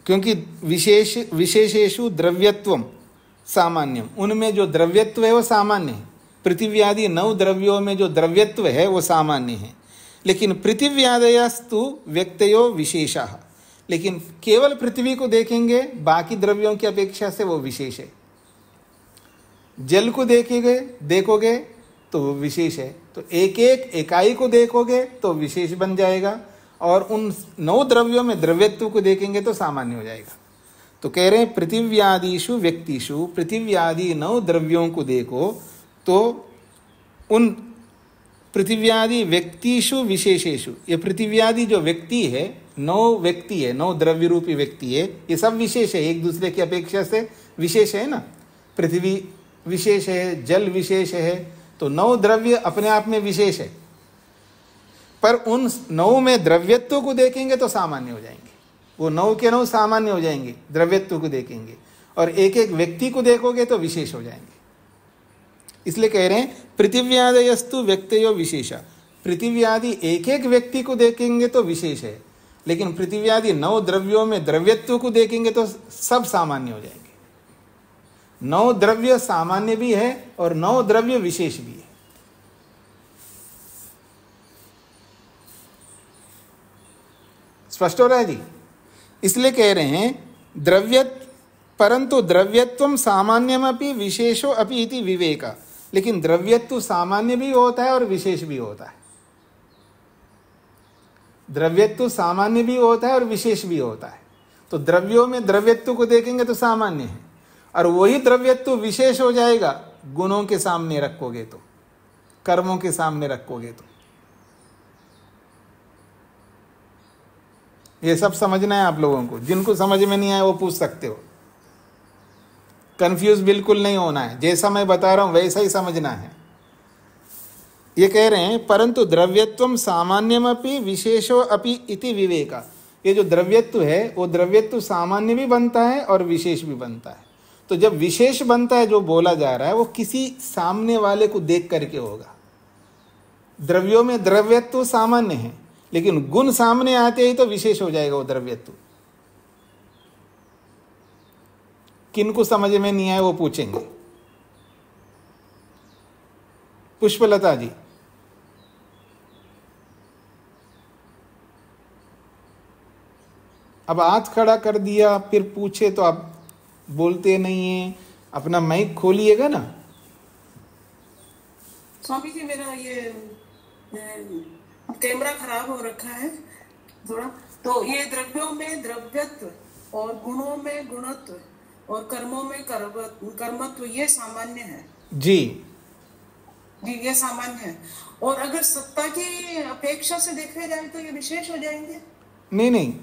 [SPEAKER 1] क्योंकि विशेषेषु द्रव्यत्वम सामान्यम, उनमें जो द्रव्यत्व है वो सामान्य है। पृथ्वी आदि 9 द्रव्यों में जो द्रव्यत्व है वो सामान्य है। लेकिन पृथिव्यादयस्तु व्यक्तयो विशेषः, लेकिन केवल पृथ्वी को देखेंगे, बाकी द्रव्यों की अपेक्षा से वो विशेष है। जल को देखोगे तो वो विशेष है। तो एक एक इकाई को देखोगे तो विशेष बन जाएगा, और उन 9 द्रव्यों में द्रव्यत्व को देखेंगे तो सामान्य हो जाएगा। तो कह रहे हैं पृथिव्यादिषु व्यक्तिषु, पृथिव्यादि 9 द्रव्यों को देखो तो उन पृथिव्यादि व्यक्तिषु विशेषेषु, ये पृथिव्यादि जो व्यक्ति है, 9 व्यक्ति है, 9 द्रव्य रूपी व्यक्ति है, ये सब विशेष है, एक दूसरे की अपेक्षा से विशेष है ना। पृथ्वी विशेष है, जल विशेष है, तो 9 द्रव्य अपने आप में विशेष है। पर उन 9 में द्रव्यत्व को देखेंगे तो सामान्य हो जाएंगे। वो 9 के 9 सामान्य हो जाएंगे, द्रव्यत्व को देखेंगे, और एक एक व्यक्ति को देखोगे तो विशेष हो जाएंगे। इसलिए कह रहे हैं पृथिव्यादयस्तु व्यक्तयो विशेषा। पृथिव्यादि एक एक व्यक्ति को देखेंगे तो विशेष है, लेकिन पृथिव्यादि 9 द्रव्यों में द्रव्यत्व को देखेंगे तो सब सामान्य हो जाएंगे। 9 द्रव्य सामान्य भी है और 9 द्रव्य विशेष भी है। स्पष्ट हो रहा है जी? इसलिए कह रहे हैं परंतु द्रव्यत्वम सामान्यमपि विशेषो अपि इति विवेका। लेकिन द्रव्यत्व सामान्य भी होता है और विशेष भी होता है। द्रव्यत्व सामान्य भी होता है और विशेष भी होता है। तो द्रव्यों में द्रव्यत्व को देखेंगे तो सामान्य है, और वही द्रव्यत्व विशेष हो जाएगा गुणों के सामने रखोगे तो, कर्मों के सामने रखोगे तो। ये सब समझना है आप लोगों को। जिनको समझ में नहीं आया वो पूछ सकते हो। कंफ्यूज बिल्कुल नहीं होना है, जैसा मैं बता रहा हूं वैसा ही समझना है। ये कह रहे हैं परंतु द्रव्यत्वम सामान्यमपि विशेषो अपि इति विवेका। ये जो द्रव्यत्व है वो द्रव्यत्व सामान्य भी बनता है और विशेष भी बनता है। तो जब विशेष बनता है जो बोला जा रहा है वो किसी सामने वाले को देख करके होगा। द्रव्यों में द्रव्यत्व सामान्य है लेकिन गुण सामने आते ही तो विशेष हो जाएगा वो द्रव्यत्व। किनको समझ में नहीं आए वो पूछेंगे। पुष्पलता जी। अब हाथ खड़ा कर दिया फिर पूछे तो आप बोलते नहीं है, अपना माइक खोलिएगा ना।
[SPEAKER 4] स्वामी जी मेरा ये कैमरा खराब हो रखा है थोड़ा, तो ये द्रव्यों में द्रव्यत्व और गुणों में गुणत्व और कर्मों में कर्मत्व ये सामान्य है
[SPEAKER 1] जी
[SPEAKER 4] जी, ये सामान्य है। और अगर सत्ता की अपेक्षा से देखे जाए तो ये विशेष हो जाएंगे।
[SPEAKER 1] नहीं नहीं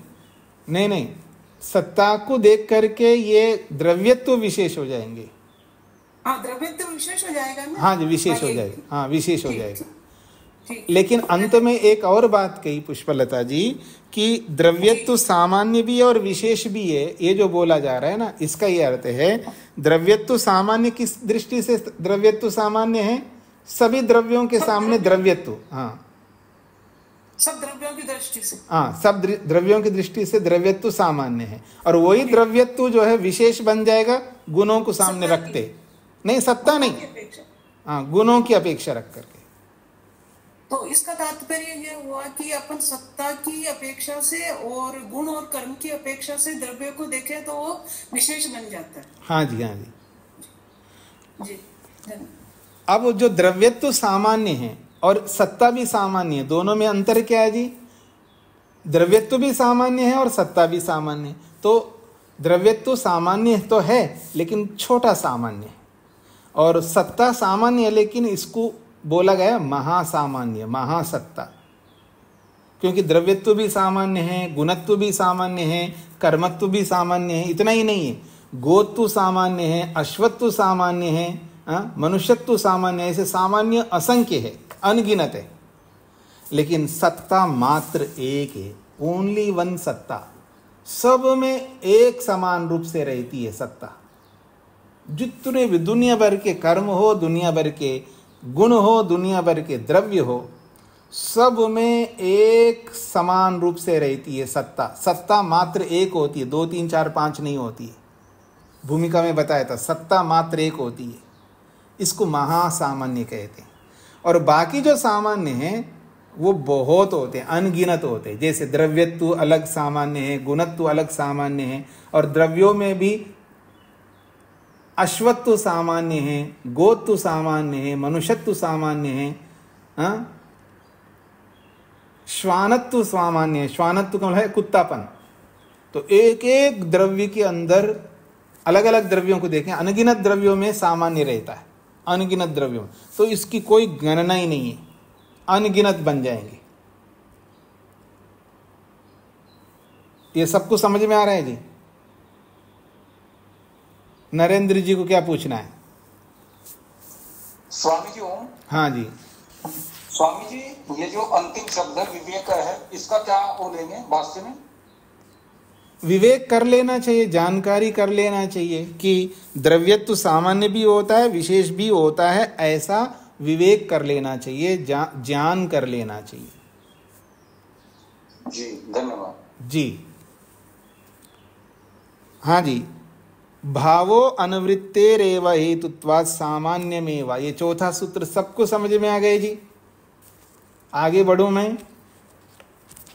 [SPEAKER 1] नहीं नहीं, सत्ता को देख करके ये द्रव्यत्व विशेष हो जाएंगे।
[SPEAKER 4] हाँ द्रव्यत्व विशेष हो जाएगा ना।
[SPEAKER 1] हाँ जी विशेष हो जाएगा, हाँ विशेष हो जाएगा।
[SPEAKER 4] ठीक।
[SPEAKER 1] लेकिन अंत में एक और बात कही पुष्पलता जी कि द्रव्यत्व सामान्य भी है और विशेष भी है। ये जो बोला जा रहा है ना इसका ये अर्थ है द्रव्यत्व सामान्य किस दृष्टि से द्रव्यत्व सामान्य है? सभी द्रव्यों के सामने द्रव्यत्व, हाँ
[SPEAKER 4] सब द्रव्यों की दृष्टि से,
[SPEAKER 1] हाँ सब द्रव्यों की दृष्टि से द्रव्यत्व सामान्य है और वही द्रव्यत्व जो है विशेष बन जाएगा गुणों को सामने रखते। नहीं सत्ता नहीं, हाँ गुणों की अपेक्षा रख करके।
[SPEAKER 4] तो इसका तात्पर्य ये हुआ कि अपन सत्ता की अपेक्षा से और गुण और कर्म की अपेक्षा से द्रव्य को देखें तो वो विशेष बन जाता है।
[SPEAKER 1] हाँ जी हाँ जी
[SPEAKER 4] जी।
[SPEAKER 1] अब जो द्रव्यत्व सामान्य है और सत्ता भी सामान्य है, दोनों में अंतर क्या है जी? द्रव्यत्व भी सामान्य है और सत्ता भी सामान्य है। तो द्रव्यत्व सामान्य तो है लेकिन छोटा सामान्य है और सत्ता सामान्य है लेकिन इसको बोला गया महासामान्य, महासत्ता। क्योंकि द्रव्यत्व भी सामान्य है, गुणत्व भी सामान्य है, कर्मत्व भी सामान्य है। इतना ही नहीं है, गोत्व सामान्य है, अश्वत्व सामान्य है, मनुष्यत्व सामान्य है। ऐसे सामान्य असंख्य है, अनगिनत है। लेकिन सत्ता मात्र एक है, ओनली वन सत्ता। सब में एक समान रूप से रहती है सत्ता। जितने भी दुनिया भर के कर्म हो, दुनिया भर के गुण हो, दुनिया भर के द्रव्य हो, सब में एक समान रूप से रहती है सत्ता। सत्ता मात्र एक होती है, 2 3 4 5 नहीं होती है। भूमिका में बताया था सत्ता मात्र एक होती है। इसको महासामान्य कहते हैं। और बाकी जो सामान्य हैं वो बहुत होते हैं, अनगिनत होते हैं। जैसे द्रव्यत्व अलग सामान्य है, गुणत्व अलग सामान्य है और द्रव्यों में भी अश्वत्व सामान्य है, गोत्व सामान्य है, मनुष्यत्व सामान्य है, श्वानत्व सामान्य है। श्वानत्व का मतलब है कुत्तापन। तो एक एक द्रव्य के अंदर अलग अलग द्रव्यों को देखें, अनगिनत द्रव्यों में सामान्य रहता है, अनगिनत द्रव्यों। तो इसकी कोई गणना ही नहीं है, अनगिनत बन जाएंगे। ये सबको समझ में आ रहा है जी? नरेंद्र जी को क्या पूछना है?
[SPEAKER 6] स्वामी जी ओम।
[SPEAKER 1] हाँ जी
[SPEAKER 6] स्वामी जी, ये जो अंतिम शब्द है विवेक है, इसका क्या वो लेंगे भाष्य में?
[SPEAKER 1] विवेक कर लेना चाहिए, जानकारी कर लेना चाहिए कि द्रव्यत्व सामान्य भी होता है, विशेष भी होता है। ऐसा विवेक कर लेना चाहिए, ज्ञान कर लेना चाहिए।
[SPEAKER 6] जी धन्यवाद
[SPEAKER 1] जी हाँ जी। भावो अनुवृत्तेरेव हेतुत्वात् सामान्यमेव। ये चौथा सूत्र सबको समझ में आ गए जी? आगे बढ़ूं मैं?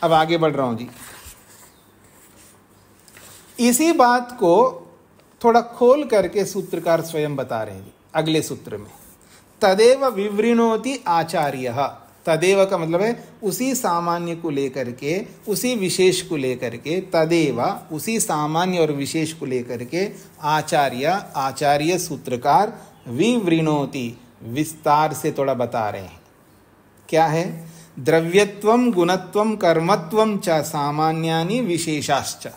[SPEAKER 1] अब आगे बढ़ रहा हूं जी। इसी बात को थोड़ा खोल करके सूत्रकार स्वयं बता रहे हैं जी अगले सूत्र में। तदेव विवृणोति आचार्यः। तदेव का मतलब है उसी सामान्य को लेकर के, उसी विशेष को लेकर के, तदेव उसी सामान्य और विशेष को लेकर के आचार्य सूत्रकार विवृणोति विस्तार से थोड़ा बता रहे हैं। क्या है? द्रव्यत्वम गुणत्वम कर्मत्वम च सामान्यानि विशेषाश्च।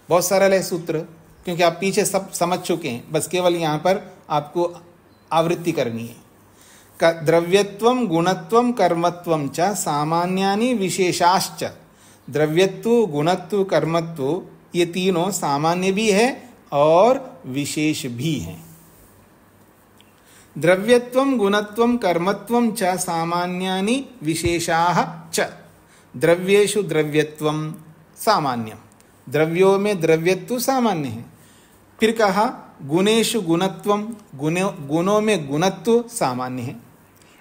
[SPEAKER 1] बहुत सरल है सूत्र, क्योंकि आप पीछे सब समझ चुके हैं, बस केवल यहाँ पर आपको आवृत्ति करनी है। द्रव्यत्वम गुणत्वम कर्मत्वम च सामान्यानि विशेषाश्च। द्रव्यत्व, गुणत्व, कर्मत्व ये तीनों सामान्य भी है और विशेष भी हैं। द्रव्यत्वम गुणत्वम कर्मत्वम च सामान्यानि विशेषाः च। द्रव्येषु द्रव्यत्वम सामान्यम, द्रव्यों में द्रव्यत्व सामान्य है। फिर कहा गुणेषु गुणत्वम, गुणों में गुणत्व सामान्य है।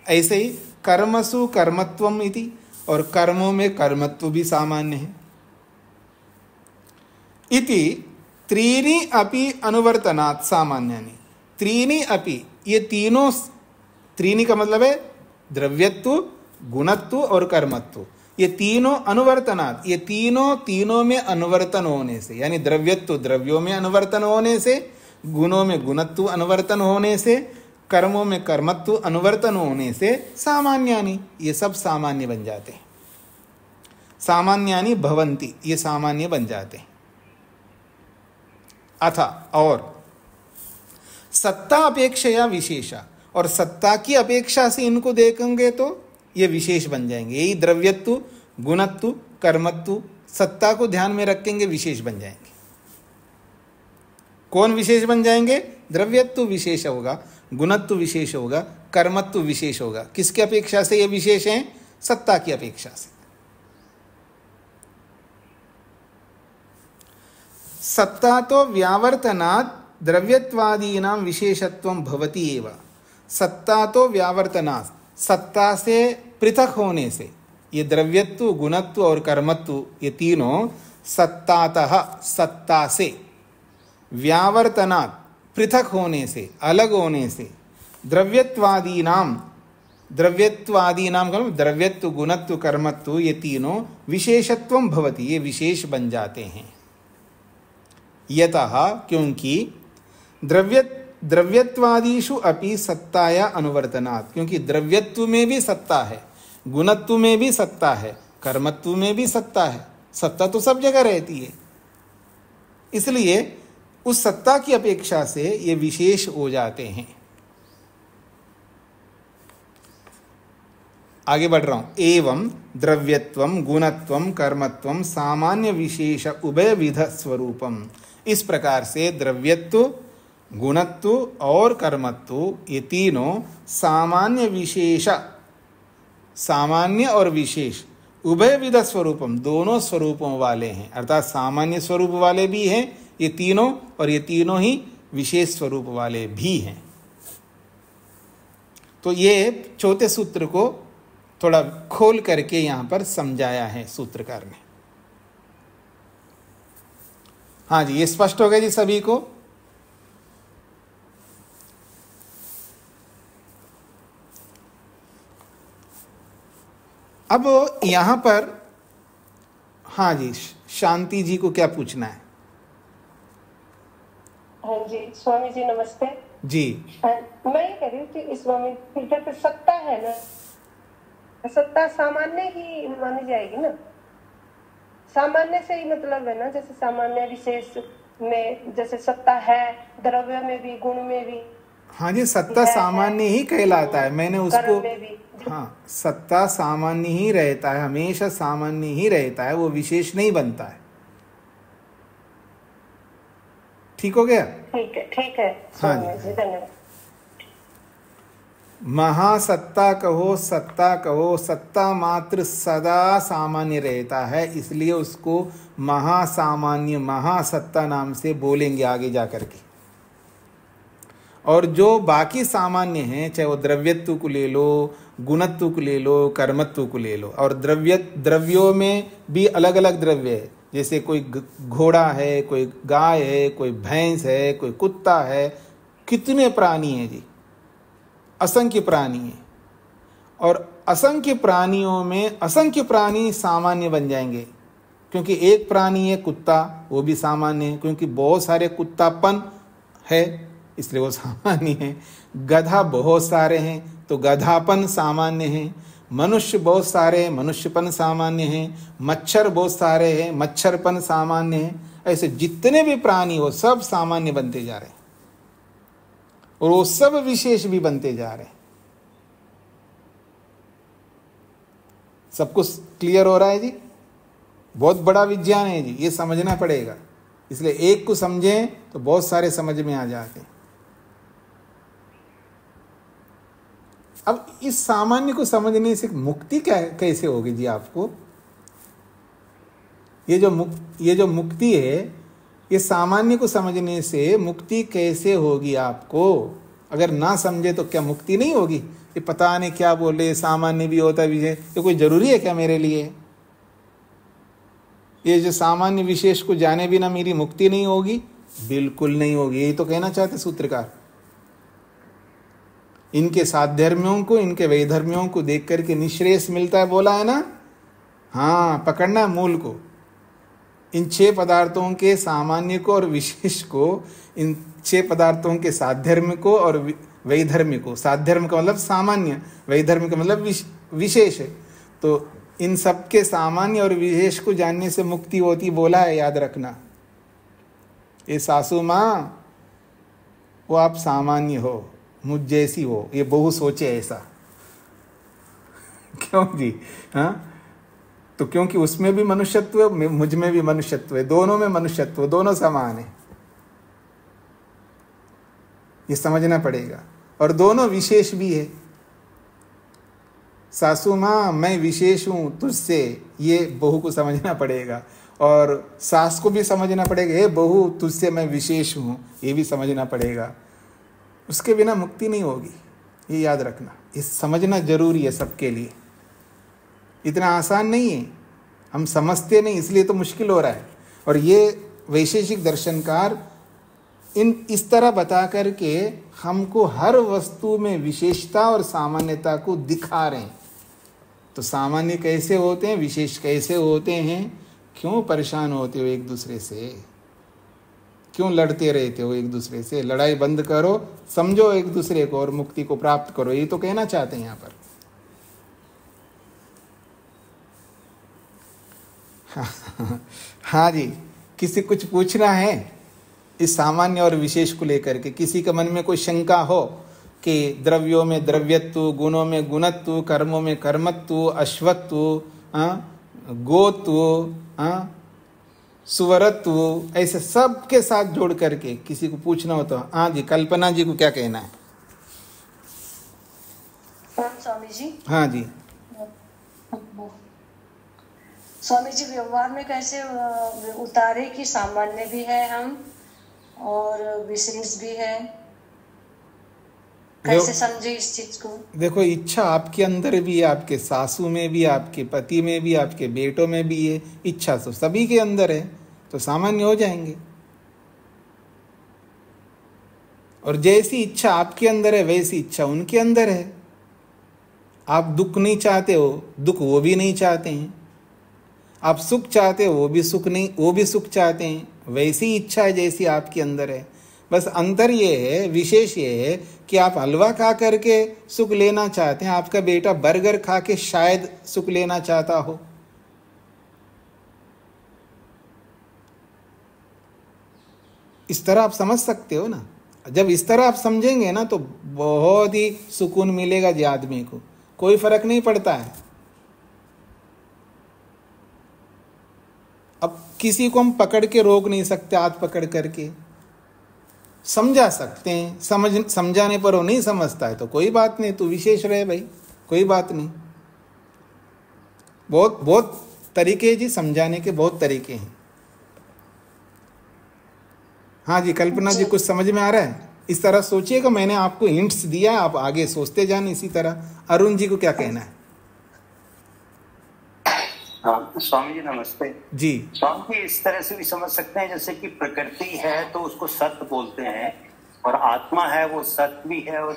[SPEAKER 1] ऐसे ही कर्मसु कर्मत्वम इति, और कर्मों में कर्मत्व भी सामान्य है। इति त्रीणि अपि अनुवर्तनात् सामान्यानि। त्रीणि अपि, ये तीनों, त्रीणि का मतलब है द्रव्यत्व, गुणत्व और कर्मत्व, ये तीनों अनुवर्तनात्, ये तीनों में अनुवर्तन होने से, यानी द्रव्यत्व द्रव्यों में अनुवर्तन होने से, गुणों में गुणत्व अनुवर्तन होने से, कर्मों में कर्मत्व अनुवर्तन होने से सामान्यानि, ये सब सामान्य बन जाते हैं। सामान्यानि भवन्ति, ये सामान्य बन जाते हैं। अथा, और सत्ता अपेक्षया विशेषा, और सत्ता की अपेक्षा से इनको देखेंगे तो ये विशेष बन जाएंगे। यही द्रव्यत्व, गुणत्व, कर्मत्व, सत्ता को ध्यान में रखेंगे, विशेष बन जाएंगे। कौन विशेष बन जाएंगे? द्रव्यत्व विशेष होगा, गुणत्व विशेष होगा, कर्मत्व विशेष होगा। किसकी अपेक्षा से ये विशेष हैं? सत्ता की अपेक्षा से। सत्ता तो व्यावर्तनात् द्रव्यत्वादीनां विशेषत्वं भवति एव। सत्ता तो व्यावर्तनात्, सत्ता से पृथक होने से, ये द्रव्यत्व, गुणत्व और कर्मत्व ये तीनों सत्तातः, सत्ता से, व्यावर्तनात् पृथक होने से, अलग होने से, द्रव्यत्वादीनाम, द्रव्यत्वादीनाम का द्रव्यत्व, गुणत्व, कर्मत्व ये तीनों विशेषत्वं भवति, ये विशेष बन जाते हैं। यतः, क्योंकि द्रव्यत्वादिषु अपि सत्ताया अनुवर्तनात्, क्योंकि द्रव्यत्व में भी सत्ता है, गुणत्व में भी सत्ता है, कर्मत्व में भी सत्ता है। सत्ता तो सब जगह रहती है, इसलिए उस सत्ता की अपेक्षा से ये विशेष हो जाते हैं। आगे बढ़ रहा हूं। एवं द्रव्यत्वम, गुणत्वम, कर्मत्वम सामान्य विशेष उभय विध स्वरूपम। इस प्रकार से द्रव्यत्व, गुणत्व और कर्मत्व ये तीनों सामान्य विशेष, सामान्य और विशेष उभय विध स्वरूपम, दोनों स्वरूपों वाले हैं। अर्थात सामान्य स्वरूप वाले भी हैं ये तीनों, और ये तीनों ही विशेष स्वरूप वाले भी हैं। तो ये चौथे सूत्र को थोड़ा खोल करके यहां पर समझाया है सूत्रकार ने। हाँ जी, ये स्पष्ट हो गया जी सभी को? अब यहां पर हाँ जी, शांति जी को क्या पूछना है?
[SPEAKER 7] हाँ जी, स्वामी जी नमस्ते
[SPEAKER 1] जी।
[SPEAKER 7] मैं ये कह रही हूँ कि स्वामी फिर पे सत्ता है ना, सत्ता सामान्य ही मानी जाएगी ना? सामान्य से ही मतलब है ना, जैसे सामान्य विशेष में जैसे सत्ता है, द्रव्य में भी, गुण में भी।
[SPEAKER 1] हाँ जी, सत्ता सामान्य ही कहलाता है। मैंने उसको, हाँ, सत्ता सामान्य ही रहता है, हमेशा सामान्य ही रहता है, वो विशेष नहीं बनता है। ठीक हो गया?
[SPEAKER 7] ठीक है, ठीक है।
[SPEAKER 1] हाँ जी, धन्यवाद। महासत्ता कहो, सत्ता कहो, सत्ता मात्र सदा सामान्य रहता है, इसलिए उसको महासामान्य, महासत्ता नाम से बोलेंगे आगे जा करके। और जो बाकी सामान्य हैं, चाहे वो द्रव्यत्व को ले लो, गुणत्व को ले लो, कर्मत्व को ले लो, और द्रव्यों में भी अलग अलग द्रव्य है। जैसे कोई घोड़ा है, कोई गाय है, कोई भैंस है, कोई कुत्ता है, कितने प्राणी हैं जी, असंख्य प्राणी हैं। और असंख्य प्राणियों में असंख्य प्राणी सामान्य बन जाएंगे, क्योंकि एक प्राणी है कुत्ता, वो भी सामान्य है, क्योंकि बहुत सारे कुत्तापन है इसलिए वो सामान्य है। गधा बहुत सारे हैं तो गधापन सामान्य है। मनुष्य बहुत सारे हैं, मनुष्यपन सामान्य है। मच्छर बहुत सारे हैं, मच्छरपन सामान्य है। ऐसे जितने भी प्राणी हो सब सामान्य बनते जा रहे हैं और वो सब विशेष भी बनते जा रहे हैं। सब कुछ क्लियर हो रहा है जी? बहुत बड़ा विज्ञान है जी, ये समझना पड़ेगा। इसलिए एक को समझें तो बहुत सारे समझ में आ जाते हैं। अब इस सामान्य को समझने से मुक्ति क्या कैसे होगी जी आपको? ये जो मुक्ति है, ये सामान्य को समझने से मुक्ति कैसे होगी आपको? अगर ना समझे तो क्या मुक्ति नहीं होगी? ये पता नहीं क्या बोले, सामान्य भी होता है विशेष, ये कोई जरूरी है क्या मेरे लिए? ये जो सामान्य विशेष को जाने बिना मेरी मुक्ति नहीं होगी? बिल्कुल नहीं होगी। यही तो कहना चाहते सूत्रकार। इनके साधर्मियों को, इनके वैधर्मियों को देख करके निश्रेयस मिलता है, बोला है ना? हाँ, पकड़ना है मूल को। इन 6 पदार्थों के सामान्य को और विशेष को, इन 6 पदार्थों के साधर्म्य को और वैधर्म्य को। साधर्म्य का मतलब सामान्य, वैधर्म्य का मतलब विशेष है। तो इन सब के सामान्य और विशेष को जानने से मुक्ति होती, बोला है, याद रखना। ये सासू माँ, वो आप सामान्य हो, मुझ जैसी हो, ये बहु सोचे ऐसा। क्यों जी? हाँ, तो क्योंकि उसमें भी मनुष्यत्व है, मुझ में भी मनुष्यत्व है, दोनों में मनुष्यत्व, दोनों समान है। ये समझना पड़ेगा। और दोनों विशेष भी है। सासू माँ, मैं विशेष हूं तुझसे, ये बहू को समझना पड़ेगा। और सास को भी समझना पड़ेगा, हे बहू तुझसे मैं विशेष हूं, ये भी समझना पड़ेगा। उसके बिना मुक्ति नहीं होगी, ये याद रखना। ये समझना जरूरी है सबके लिए। इतना आसान नहीं है, हम समझते नहीं, इसलिए तो मुश्किल हो रहा है। और ये वैशेषिक दर्शनकार इस तरह बता करके हमको हर वस्तु में विशेषता और सामान्यता को दिखा रहे हैं। तो सामान्य कैसे होते हैं, विशेष कैसे होते हैं, क्यों परेशान होते हो एक दूसरे से, क्यों लड़ते रहते हो एक दूसरे से? लड़ाई बंद करो, समझो एक दूसरे को और मुक्ति को प्राप्त करो। ये तो कहना चाहते हैं यहाँ पर। हाँ जी, किसी कुछ पूछना है इस सामान्य और विशेष को लेकर के? किसी के मन में कोई शंका हो कि द्रव्यों में द्रव्यत्व, गुणों में गुणत्व, कर्मों में कर्मत्व, अश्वत्व, गोत्व, सुवरत्व, ऐसे सब के साथ जोड़ करके किसी को पूछना हो तो हाँ जी, कल्पना जी को क्या कहना है?
[SPEAKER 8] स्वामी जी।
[SPEAKER 1] हाँ जी
[SPEAKER 8] स्वामी जी, व्यवहार में कैसे उतारे कि सामान्य भी है हम और विशेष भी है, कैसे समझे इस चीज को? देखो,
[SPEAKER 1] इच्छा आपके अंदर भी है, आपके सासू में भी, आपके पति में भी, आपके बेटों में भी है। इच्छा तो सभी के अंदर है, तो सामान्य हो जाएंगे। और जैसी इच्छा आपके अंदर है वैसी इच्छा उनके अंदर है। आप दुख नहीं चाहते हो, दुख वो भी नहीं चाहते हैं। आप सुख चाहते हो, वो भी सुख चाहते हैं। वैसी इच्छा है जैसी आपके अंदर है। बस अंतर ये है, विशेष ये है कि आप हलवा खा करके सुख लेना चाहते हैं, आपका बेटा बर्गर खा के शायद सुख लेना चाहता हो। इस तरह आप समझ सकते हो ना। जब इस तरह आप समझेंगे ना तो बहुत ही सुकून मिलेगा जी आदमी को, कोई फर्क नहीं पड़ता है। अब किसी को हम पकड़ के रोक नहीं सकते, हाथ पकड़ करके समझा सकते हैं। समझाने पर वो नहीं समझता है तो कोई बात नहीं, तू विशेष रहे भाई, कोई बात नहीं। बहुत तरीके जी, समझाने के बहुत तरीके हैं। हाँ जी, कल्पना जी कुछ समझ में आ रहा है? इस तरह सोचिएगा, मैंने आपको हिंट्स दिया, आप आगे सोचते जान इसी तरह। अरुण जी को क्या कहना है?
[SPEAKER 5] हाँ, स्वामी जी नमस्ते
[SPEAKER 1] जी।
[SPEAKER 5] स्वामी जी, इस तरह से भी समझ सकते हैं जैसे कि प्रकृति है तो उसको सत्य बोलते हैं, और आत्मा है वो सत्य भी है और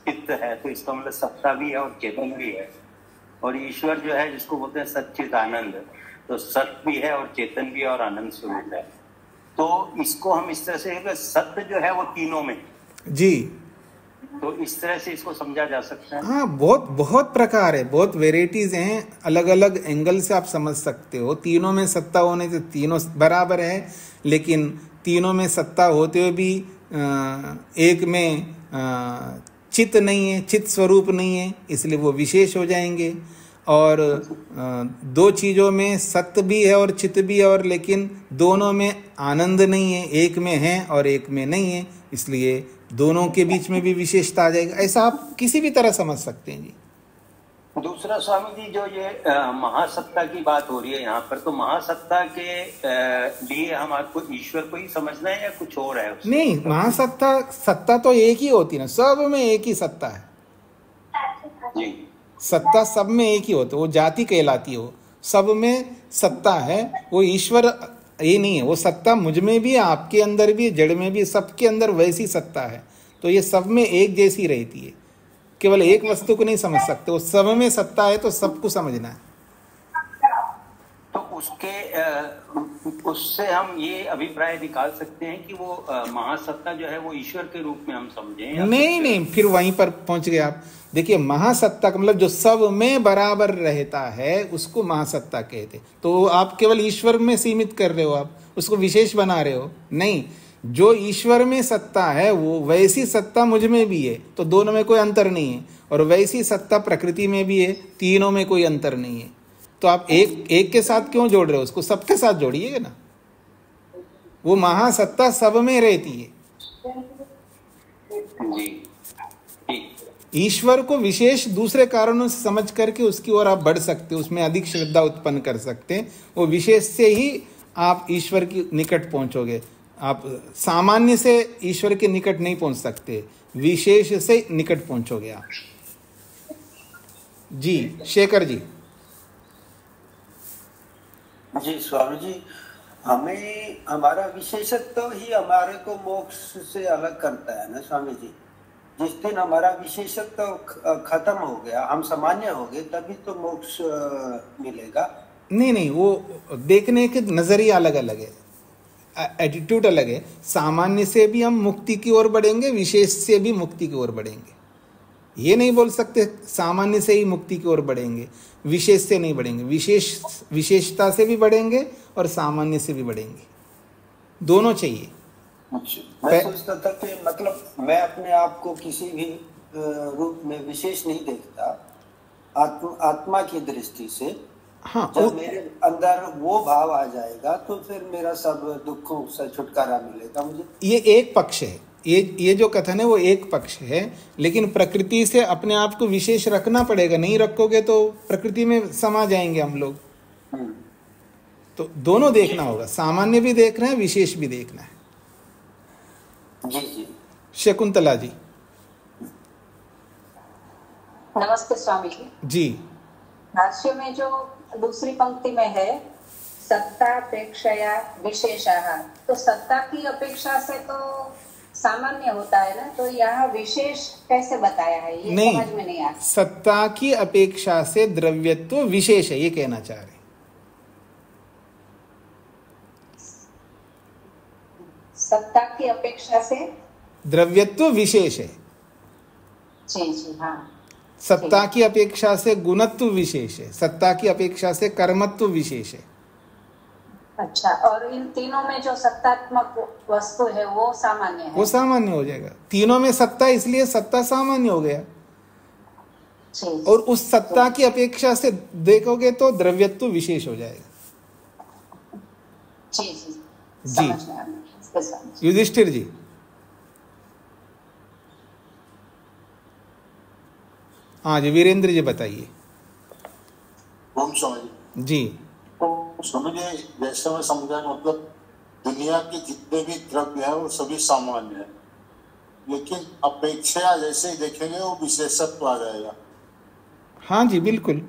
[SPEAKER 5] चित्त है, तो इसका मतलब सत्ता भी है और चेतन भी है। और ईश्वर जो है जिसको बोलते हैं सच्चित आनंद, तो सत्य भी है और चेतन भी है और आनंद स्वरूप है। तो इसको हम इस तरह से, सत्य जो है वो तीनों में
[SPEAKER 1] जी,
[SPEAKER 5] तो इस तरह से इसको समझा जा सकता है।
[SPEAKER 1] हाँ, बहुत बहुत प्रकार है, बहुत वेराइटीज हैं, अलग अलग एंगल से आप समझ सकते हो। तीनों में सत्ता होने से तीनों बराबर है, लेकिन तीनों में सत्ता होते हुए भी एक में चित नहीं है, चित स्वरूप नहीं है, इसलिए वो विशेष हो जाएंगे। और दो चीज़ों में सत्य भी है और चित भी है, और लेकिन दोनों में आनंद नहीं है, एक में है और एक में नहीं है, इसलिए दोनों के बीच में भी विशेषता आ जाएगा। ऐसा आप किसी भी तरह समझ सकते हैं जी।
[SPEAKER 5] दूसरा स्वामी जी, जो ये महासत्ता की बात हो रही है यहाँ पर, तो महासत्ता के लिए हम आपको ईश्वर को ही समझना है या कुछ और है उसमें?
[SPEAKER 1] नहीं, महासत्ता सत्ता तो एक ही होती ना, सब में एक ही सत्ता है
[SPEAKER 5] जी।
[SPEAKER 1] सत्ता सब में एक ही होती है, वो जाति कहलाती है, वो सब में सत्ता है, वो ईश्वर ये नहीं है। वो सत्ता मुझ में भी, आपके अंदर भी, जड़ में भी, सबके अंदर वैसी सत्ता है। तो ये सब में एक जैसी रहती है, केवल एक वस्तु को नहीं समझ सकते, वो सब में सत्ता है तो सबको समझना है।
[SPEAKER 5] तो उससे हम ये अभिप्राय निकाल सकते हैं कि वो महासत्ता जो है वो ईश्वर के रूप में हम समझें?
[SPEAKER 1] नहीं, फिर वहीं पर पहुंच गए आप। देखिए, महासत्ता का मतलब जो सब में बराबर रहता है उसको महासत्ता कहते। तो आप केवल ईश्वर में सीमित कर रहे हो, आप उसको विशेष बना रहे हो। नहीं, जो ईश्वर में सत्ता है वो वैसी सत्ता मुझ में भी है, तो दोनों में कोई अंतर नहीं है। और वैसी सत्ता प्रकृति में भी है, तीनों में कोई अंतर नहीं है। तो आप एक के साथ क्यों जोड़ रहे हो, उसको सबके साथ जोड़िएगा ना। वो महासत्ता सब में रहती है। ईश्वर को विशेष दूसरे कारणों से समझ करके उसकी ओर आप बढ़ सकते हो, उसमें अधिक श्रद्धा उत्पन्न कर सकते हैं। वो विशेष से ही आप ईश्वर के निकट पहुंचोगे। आप सामान्य से ईश्वर के निकट नहीं पहुंच सकते, विशेष से निकट पहुंचोगे आप। जी, शेखर जी।
[SPEAKER 2] जी स्वामी जी, हमें हमारा विशेषत्व ही हमारे को मोक्ष से अलग करता है ना स्वामी जी। जिस दिन हमारा विशेषत्व खत्म हो गया, हम सामान्य हो गए, तभी तो मोक्ष मिलेगा।
[SPEAKER 1] नहीं, वो देखने के नजरिया अलग अलग है, एटीट्यूड अलग है। सामान्य से भी हम मुक्ति की ओर बढ़ेंगे, विशेष से भी मुक्ति की ओर बढ़ेंगे। ये नहीं बोल सकते सामान्य से ही मुक्ति की ओर बढ़ेंगे, विशेष से नहीं बढ़ेंगे। विशेषता से भी बढ़ेंगे और सामान्य से भी बढ़ेंगे, दोनों चाहिए।
[SPEAKER 2] मैं सोचता था कि मतलब मैं अपने आप को किसी भी रूप में विशेष नहीं देखता, आत्मा की दृष्टि से।
[SPEAKER 1] हाँ,
[SPEAKER 2] जब मेरे अंदर वो भाव आ जाएगा तो फिर मेरा सब दुखों से छुटकारा मिलेगा मुझे।
[SPEAKER 1] ये एक पक्ष है, ये जो कथन है वो एक पक्ष है, लेकिन प्रकृति से अपने आप को विशेष रखना पड़ेगा। नहीं रखोगे तो प्रकृति में समा जाएंगे हम लोग। तो दोनों देखना होगा, सामान्य भी देखना है, विशेष भी देखना है।
[SPEAKER 2] जी जी।
[SPEAKER 1] शकुंतला जी।
[SPEAKER 9] नमस्ते स्वामी जी।
[SPEAKER 1] जी।
[SPEAKER 9] भाष्य में जो दूसरी पंक्ति में है, सत्ता अपेक्षया विशेषः, तो सत्ता की अपेक्षा से तो सामान्य होता है ना, तो यहाँ विशेष कैसे बताया है, ये
[SPEAKER 1] नहीं,
[SPEAKER 9] समझ में नहीं आता।
[SPEAKER 1] सत्ता की अपेक्षा से द्रव्यत्व विशेष है, ये कहना चाह रहे।
[SPEAKER 9] सत्ता की अपेक्षा से
[SPEAKER 1] द्रव्यत्व विशेष है।
[SPEAKER 9] जी जी, हाँ।
[SPEAKER 1] सत्ता की अपेक्षा से गुणत्व विशेष है, सत्ता की अपेक्षा से कर्मत्व विशेष है।
[SPEAKER 9] अच्छा, और इन तीनों में जो सत्तात्मक वस्तु है वो सामान्य है?
[SPEAKER 1] वो सामान्य हो जाएगा। तीनों में सत्ता, इसलिए सत्ता सामान्य हो गया। और उस सत्ता की अपेक्षा से देखोगे तो द्रव्यत्व विशेष हो जाएगा।
[SPEAKER 9] जी जी,
[SPEAKER 1] जी। युधिष्ठिर जी। हाँ जी, वीरेंद्र जी बताइए।
[SPEAKER 10] ओम स्वामी
[SPEAKER 1] जी।
[SPEAKER 10] तो स्वामी जी, जैसे मैं समझा, मतलब दुनिया के जितने भी द्रव्य है वो सभी सामान्य है, लेकिन अपेक्षा जैसे ही देखेंगे वो विशेषत्व आ जाएगा।
[SPEAKER 1] हाँ जी, बिल्कुल।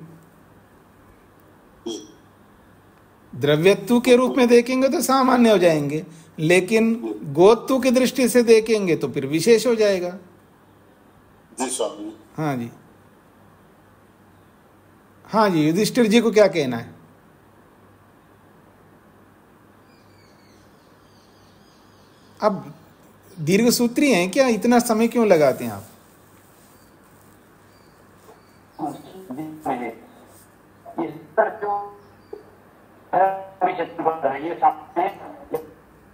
[SPEAKER 1] द्रव्यत्व के रूप में देखेंगे तो सामान्य हो जाएंगे, लेकिन गोत्व की दृष्टि से देखेंगे तो फिर विशेष हो जाएगा।
[SPEAKER 10] जी स्वामी।
[SPEAKER 1] हाँ जी। हाँ जी, युधिष्ठिर जी को क्या कहना है? अब दीर्घ सूत्री हैं क्या, इतना समय क्यों लगाते हैं आप?
[SPEAKER 5] मुझे इस पर जो ये सामने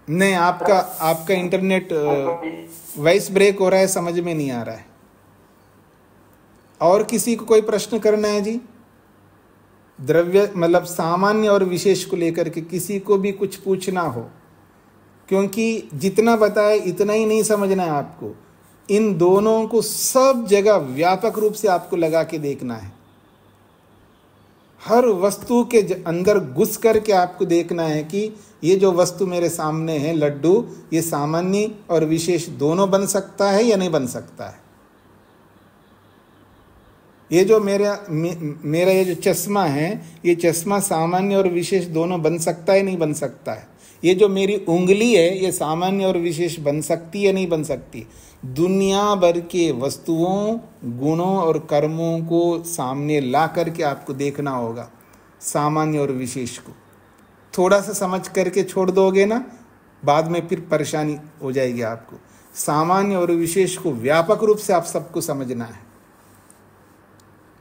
[SPEAKER 1] नहीं, आपका इंटरनेट वॉइस ब्रेक हो रहा है, समझ में नहीं आ रहा है। और किसी को कोई प्रश्न करना है जी? द्रव्य मतलब सामान्य और विशेष को लेकर के किसी को भी कुछ पूछना हो, क्योंकि जितना बताए इतना ही नहीं समझना है आपको। इन दोनों को सब जगह व्यापक रूप से आपको लगा के देखना है। हर वस्तु के अंदर घुस करके आपको देखना है कि ये जो वस्तु मेरे सामने है लड्डू, ये सामान्य और विशेष दोनों बन सकता है या नहीं बन सकता है। ये जो मेरा ये जो चश्मा है, ये चश्मा सामान्य और विशेष दोनों बन सकता है नहीं बन सकता है। ये जो मेरी उंगली है, ये सामान्य और विशेष बन सकती है नहीं बन सकती। दुनिया भर के वस्तुओं, गुणों और कर्मों को सामने ला करके आपको देखना होगा, सामान्य और विशेष को। थोड़ा सा समझ करके छोड़ दोगे ना, बाद में फिर परेशानी हो जाएगी आपको। सामान्य और विशेष को व्यापक रूप से आप सबको समझना है।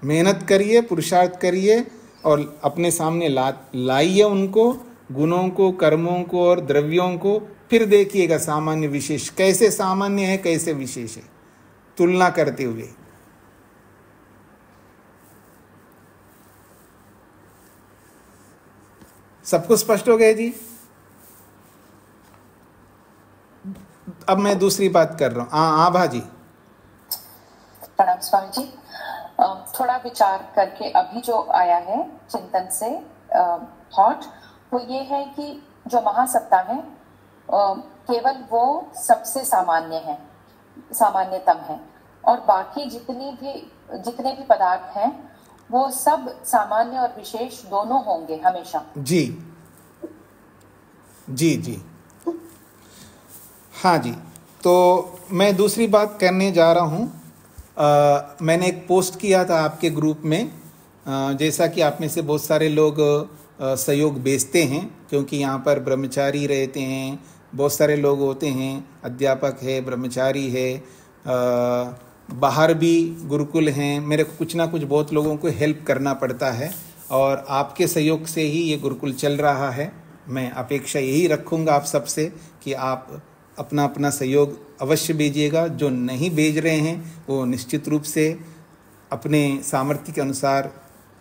[SPEAKER 1] मेहनत करिए, पुरुषार्थ करिए और अपने सामने लाइए उनको, गुणों को, कर्मों को और द्रव्यों को। फिर देखिएगा सामान्य विशेष कैसे सामान्य है, कैसे विशेष है, तुलना करते हुए। सबको स्पष्ट हो गया जी? अब मैं दूसरी बात कर रहा हूं। आभा जी।
[SPEAKER 11] प्रणाम स्वामी जी। थोड़ा विचार करके अभी जो आया है चिंतन से थॉट, वो ये है कि जो महासत्ता है केवल वो सबसे सामान्य है, सामान्यतम है, और बाकी जितने भी पदार्थ हैं वो सब सामान्य और विशेष दोनों होंगे हमेशा। जी
[SPEAKER 1] जी जी, हाँ जी। तो मैं दूसरी बात करने जा रहा हूँ। मैंने एक पोस्ट किया था आपके ग्रुप में, जैसा कि आप में से बहुत सारे लोग सहयोग भेजते हैं, क्योंकि यहाँ पर ब्रह्मचारी रहते हैं, बहुत सारे लोग होते हैं, अध्यापक है, ब्रह्मचारी है, बाहर भी गुरुकुल हैं। मेरे को कुछ ना कुछ बहुत लोगों को हेल्प करना पड़ता है, और आपके सहयोग से ही ये गुरुकुल चल रहा है। मैं अपेक्षा यही रखूँगा आप सबसे कि आप अपना अपना सहयोग अवश्य भेजिएगा। जो नहीं भेज रहे हैं वो निश्चित रूप से अपने सामर्थ्य के अनुसार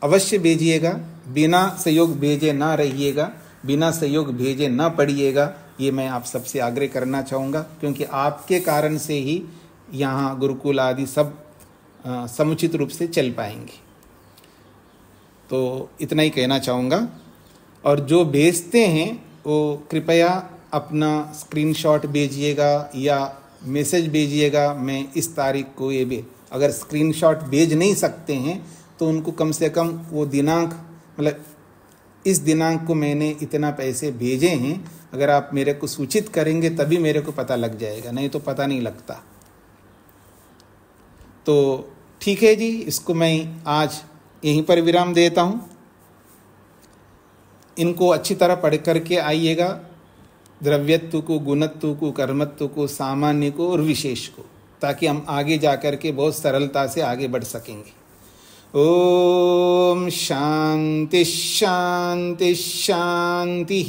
[SPEAKER 1] अवश्य भेजिएगा। बिना सहयोग भेजे ना रहिएगा, बिना सहयोग भेजे ना पढ़िएगा, ये मैं आप सबसे आग्रह करना चाहूँगा, क्योंकि आपके कारण से ही यहाँ गुरुकुल आदि सब समुचित रूप से चल पाएंगे। तो इतना ही कहना चाहूँगा। और जो भेजते हैं वो कृपया अपना स्क्रीनशॉट भेजिएगा या मैसेज भेजिएगा। मैं इस तारीख को ये भी, अगर स्क्रीनशॉट भेज नहीं सकते हैं तो उनको कम से कम वो दिनांक, मतलब इस दिनांक को मैंने इतना पैसे भेजे हैं, अगर आप मेरे को सूचित करेंगे तभी मेरे को पता लग जाएगा, नहीं तो पता नहीं लगता। तो ठीक है जी, इसको मैं आज यहीं पर विराम देता हूँ। इनको अच्छी तरह पढ़ करके आइएगा, द्रव्यत्व को, गुणत्व को, कर्मत्व को, सामान्य को और विशेष को, ताकि हम आगे जा कर के बहुत सरलता से आगे बढ़ सकेंगे। ओम शांति शांति शांति।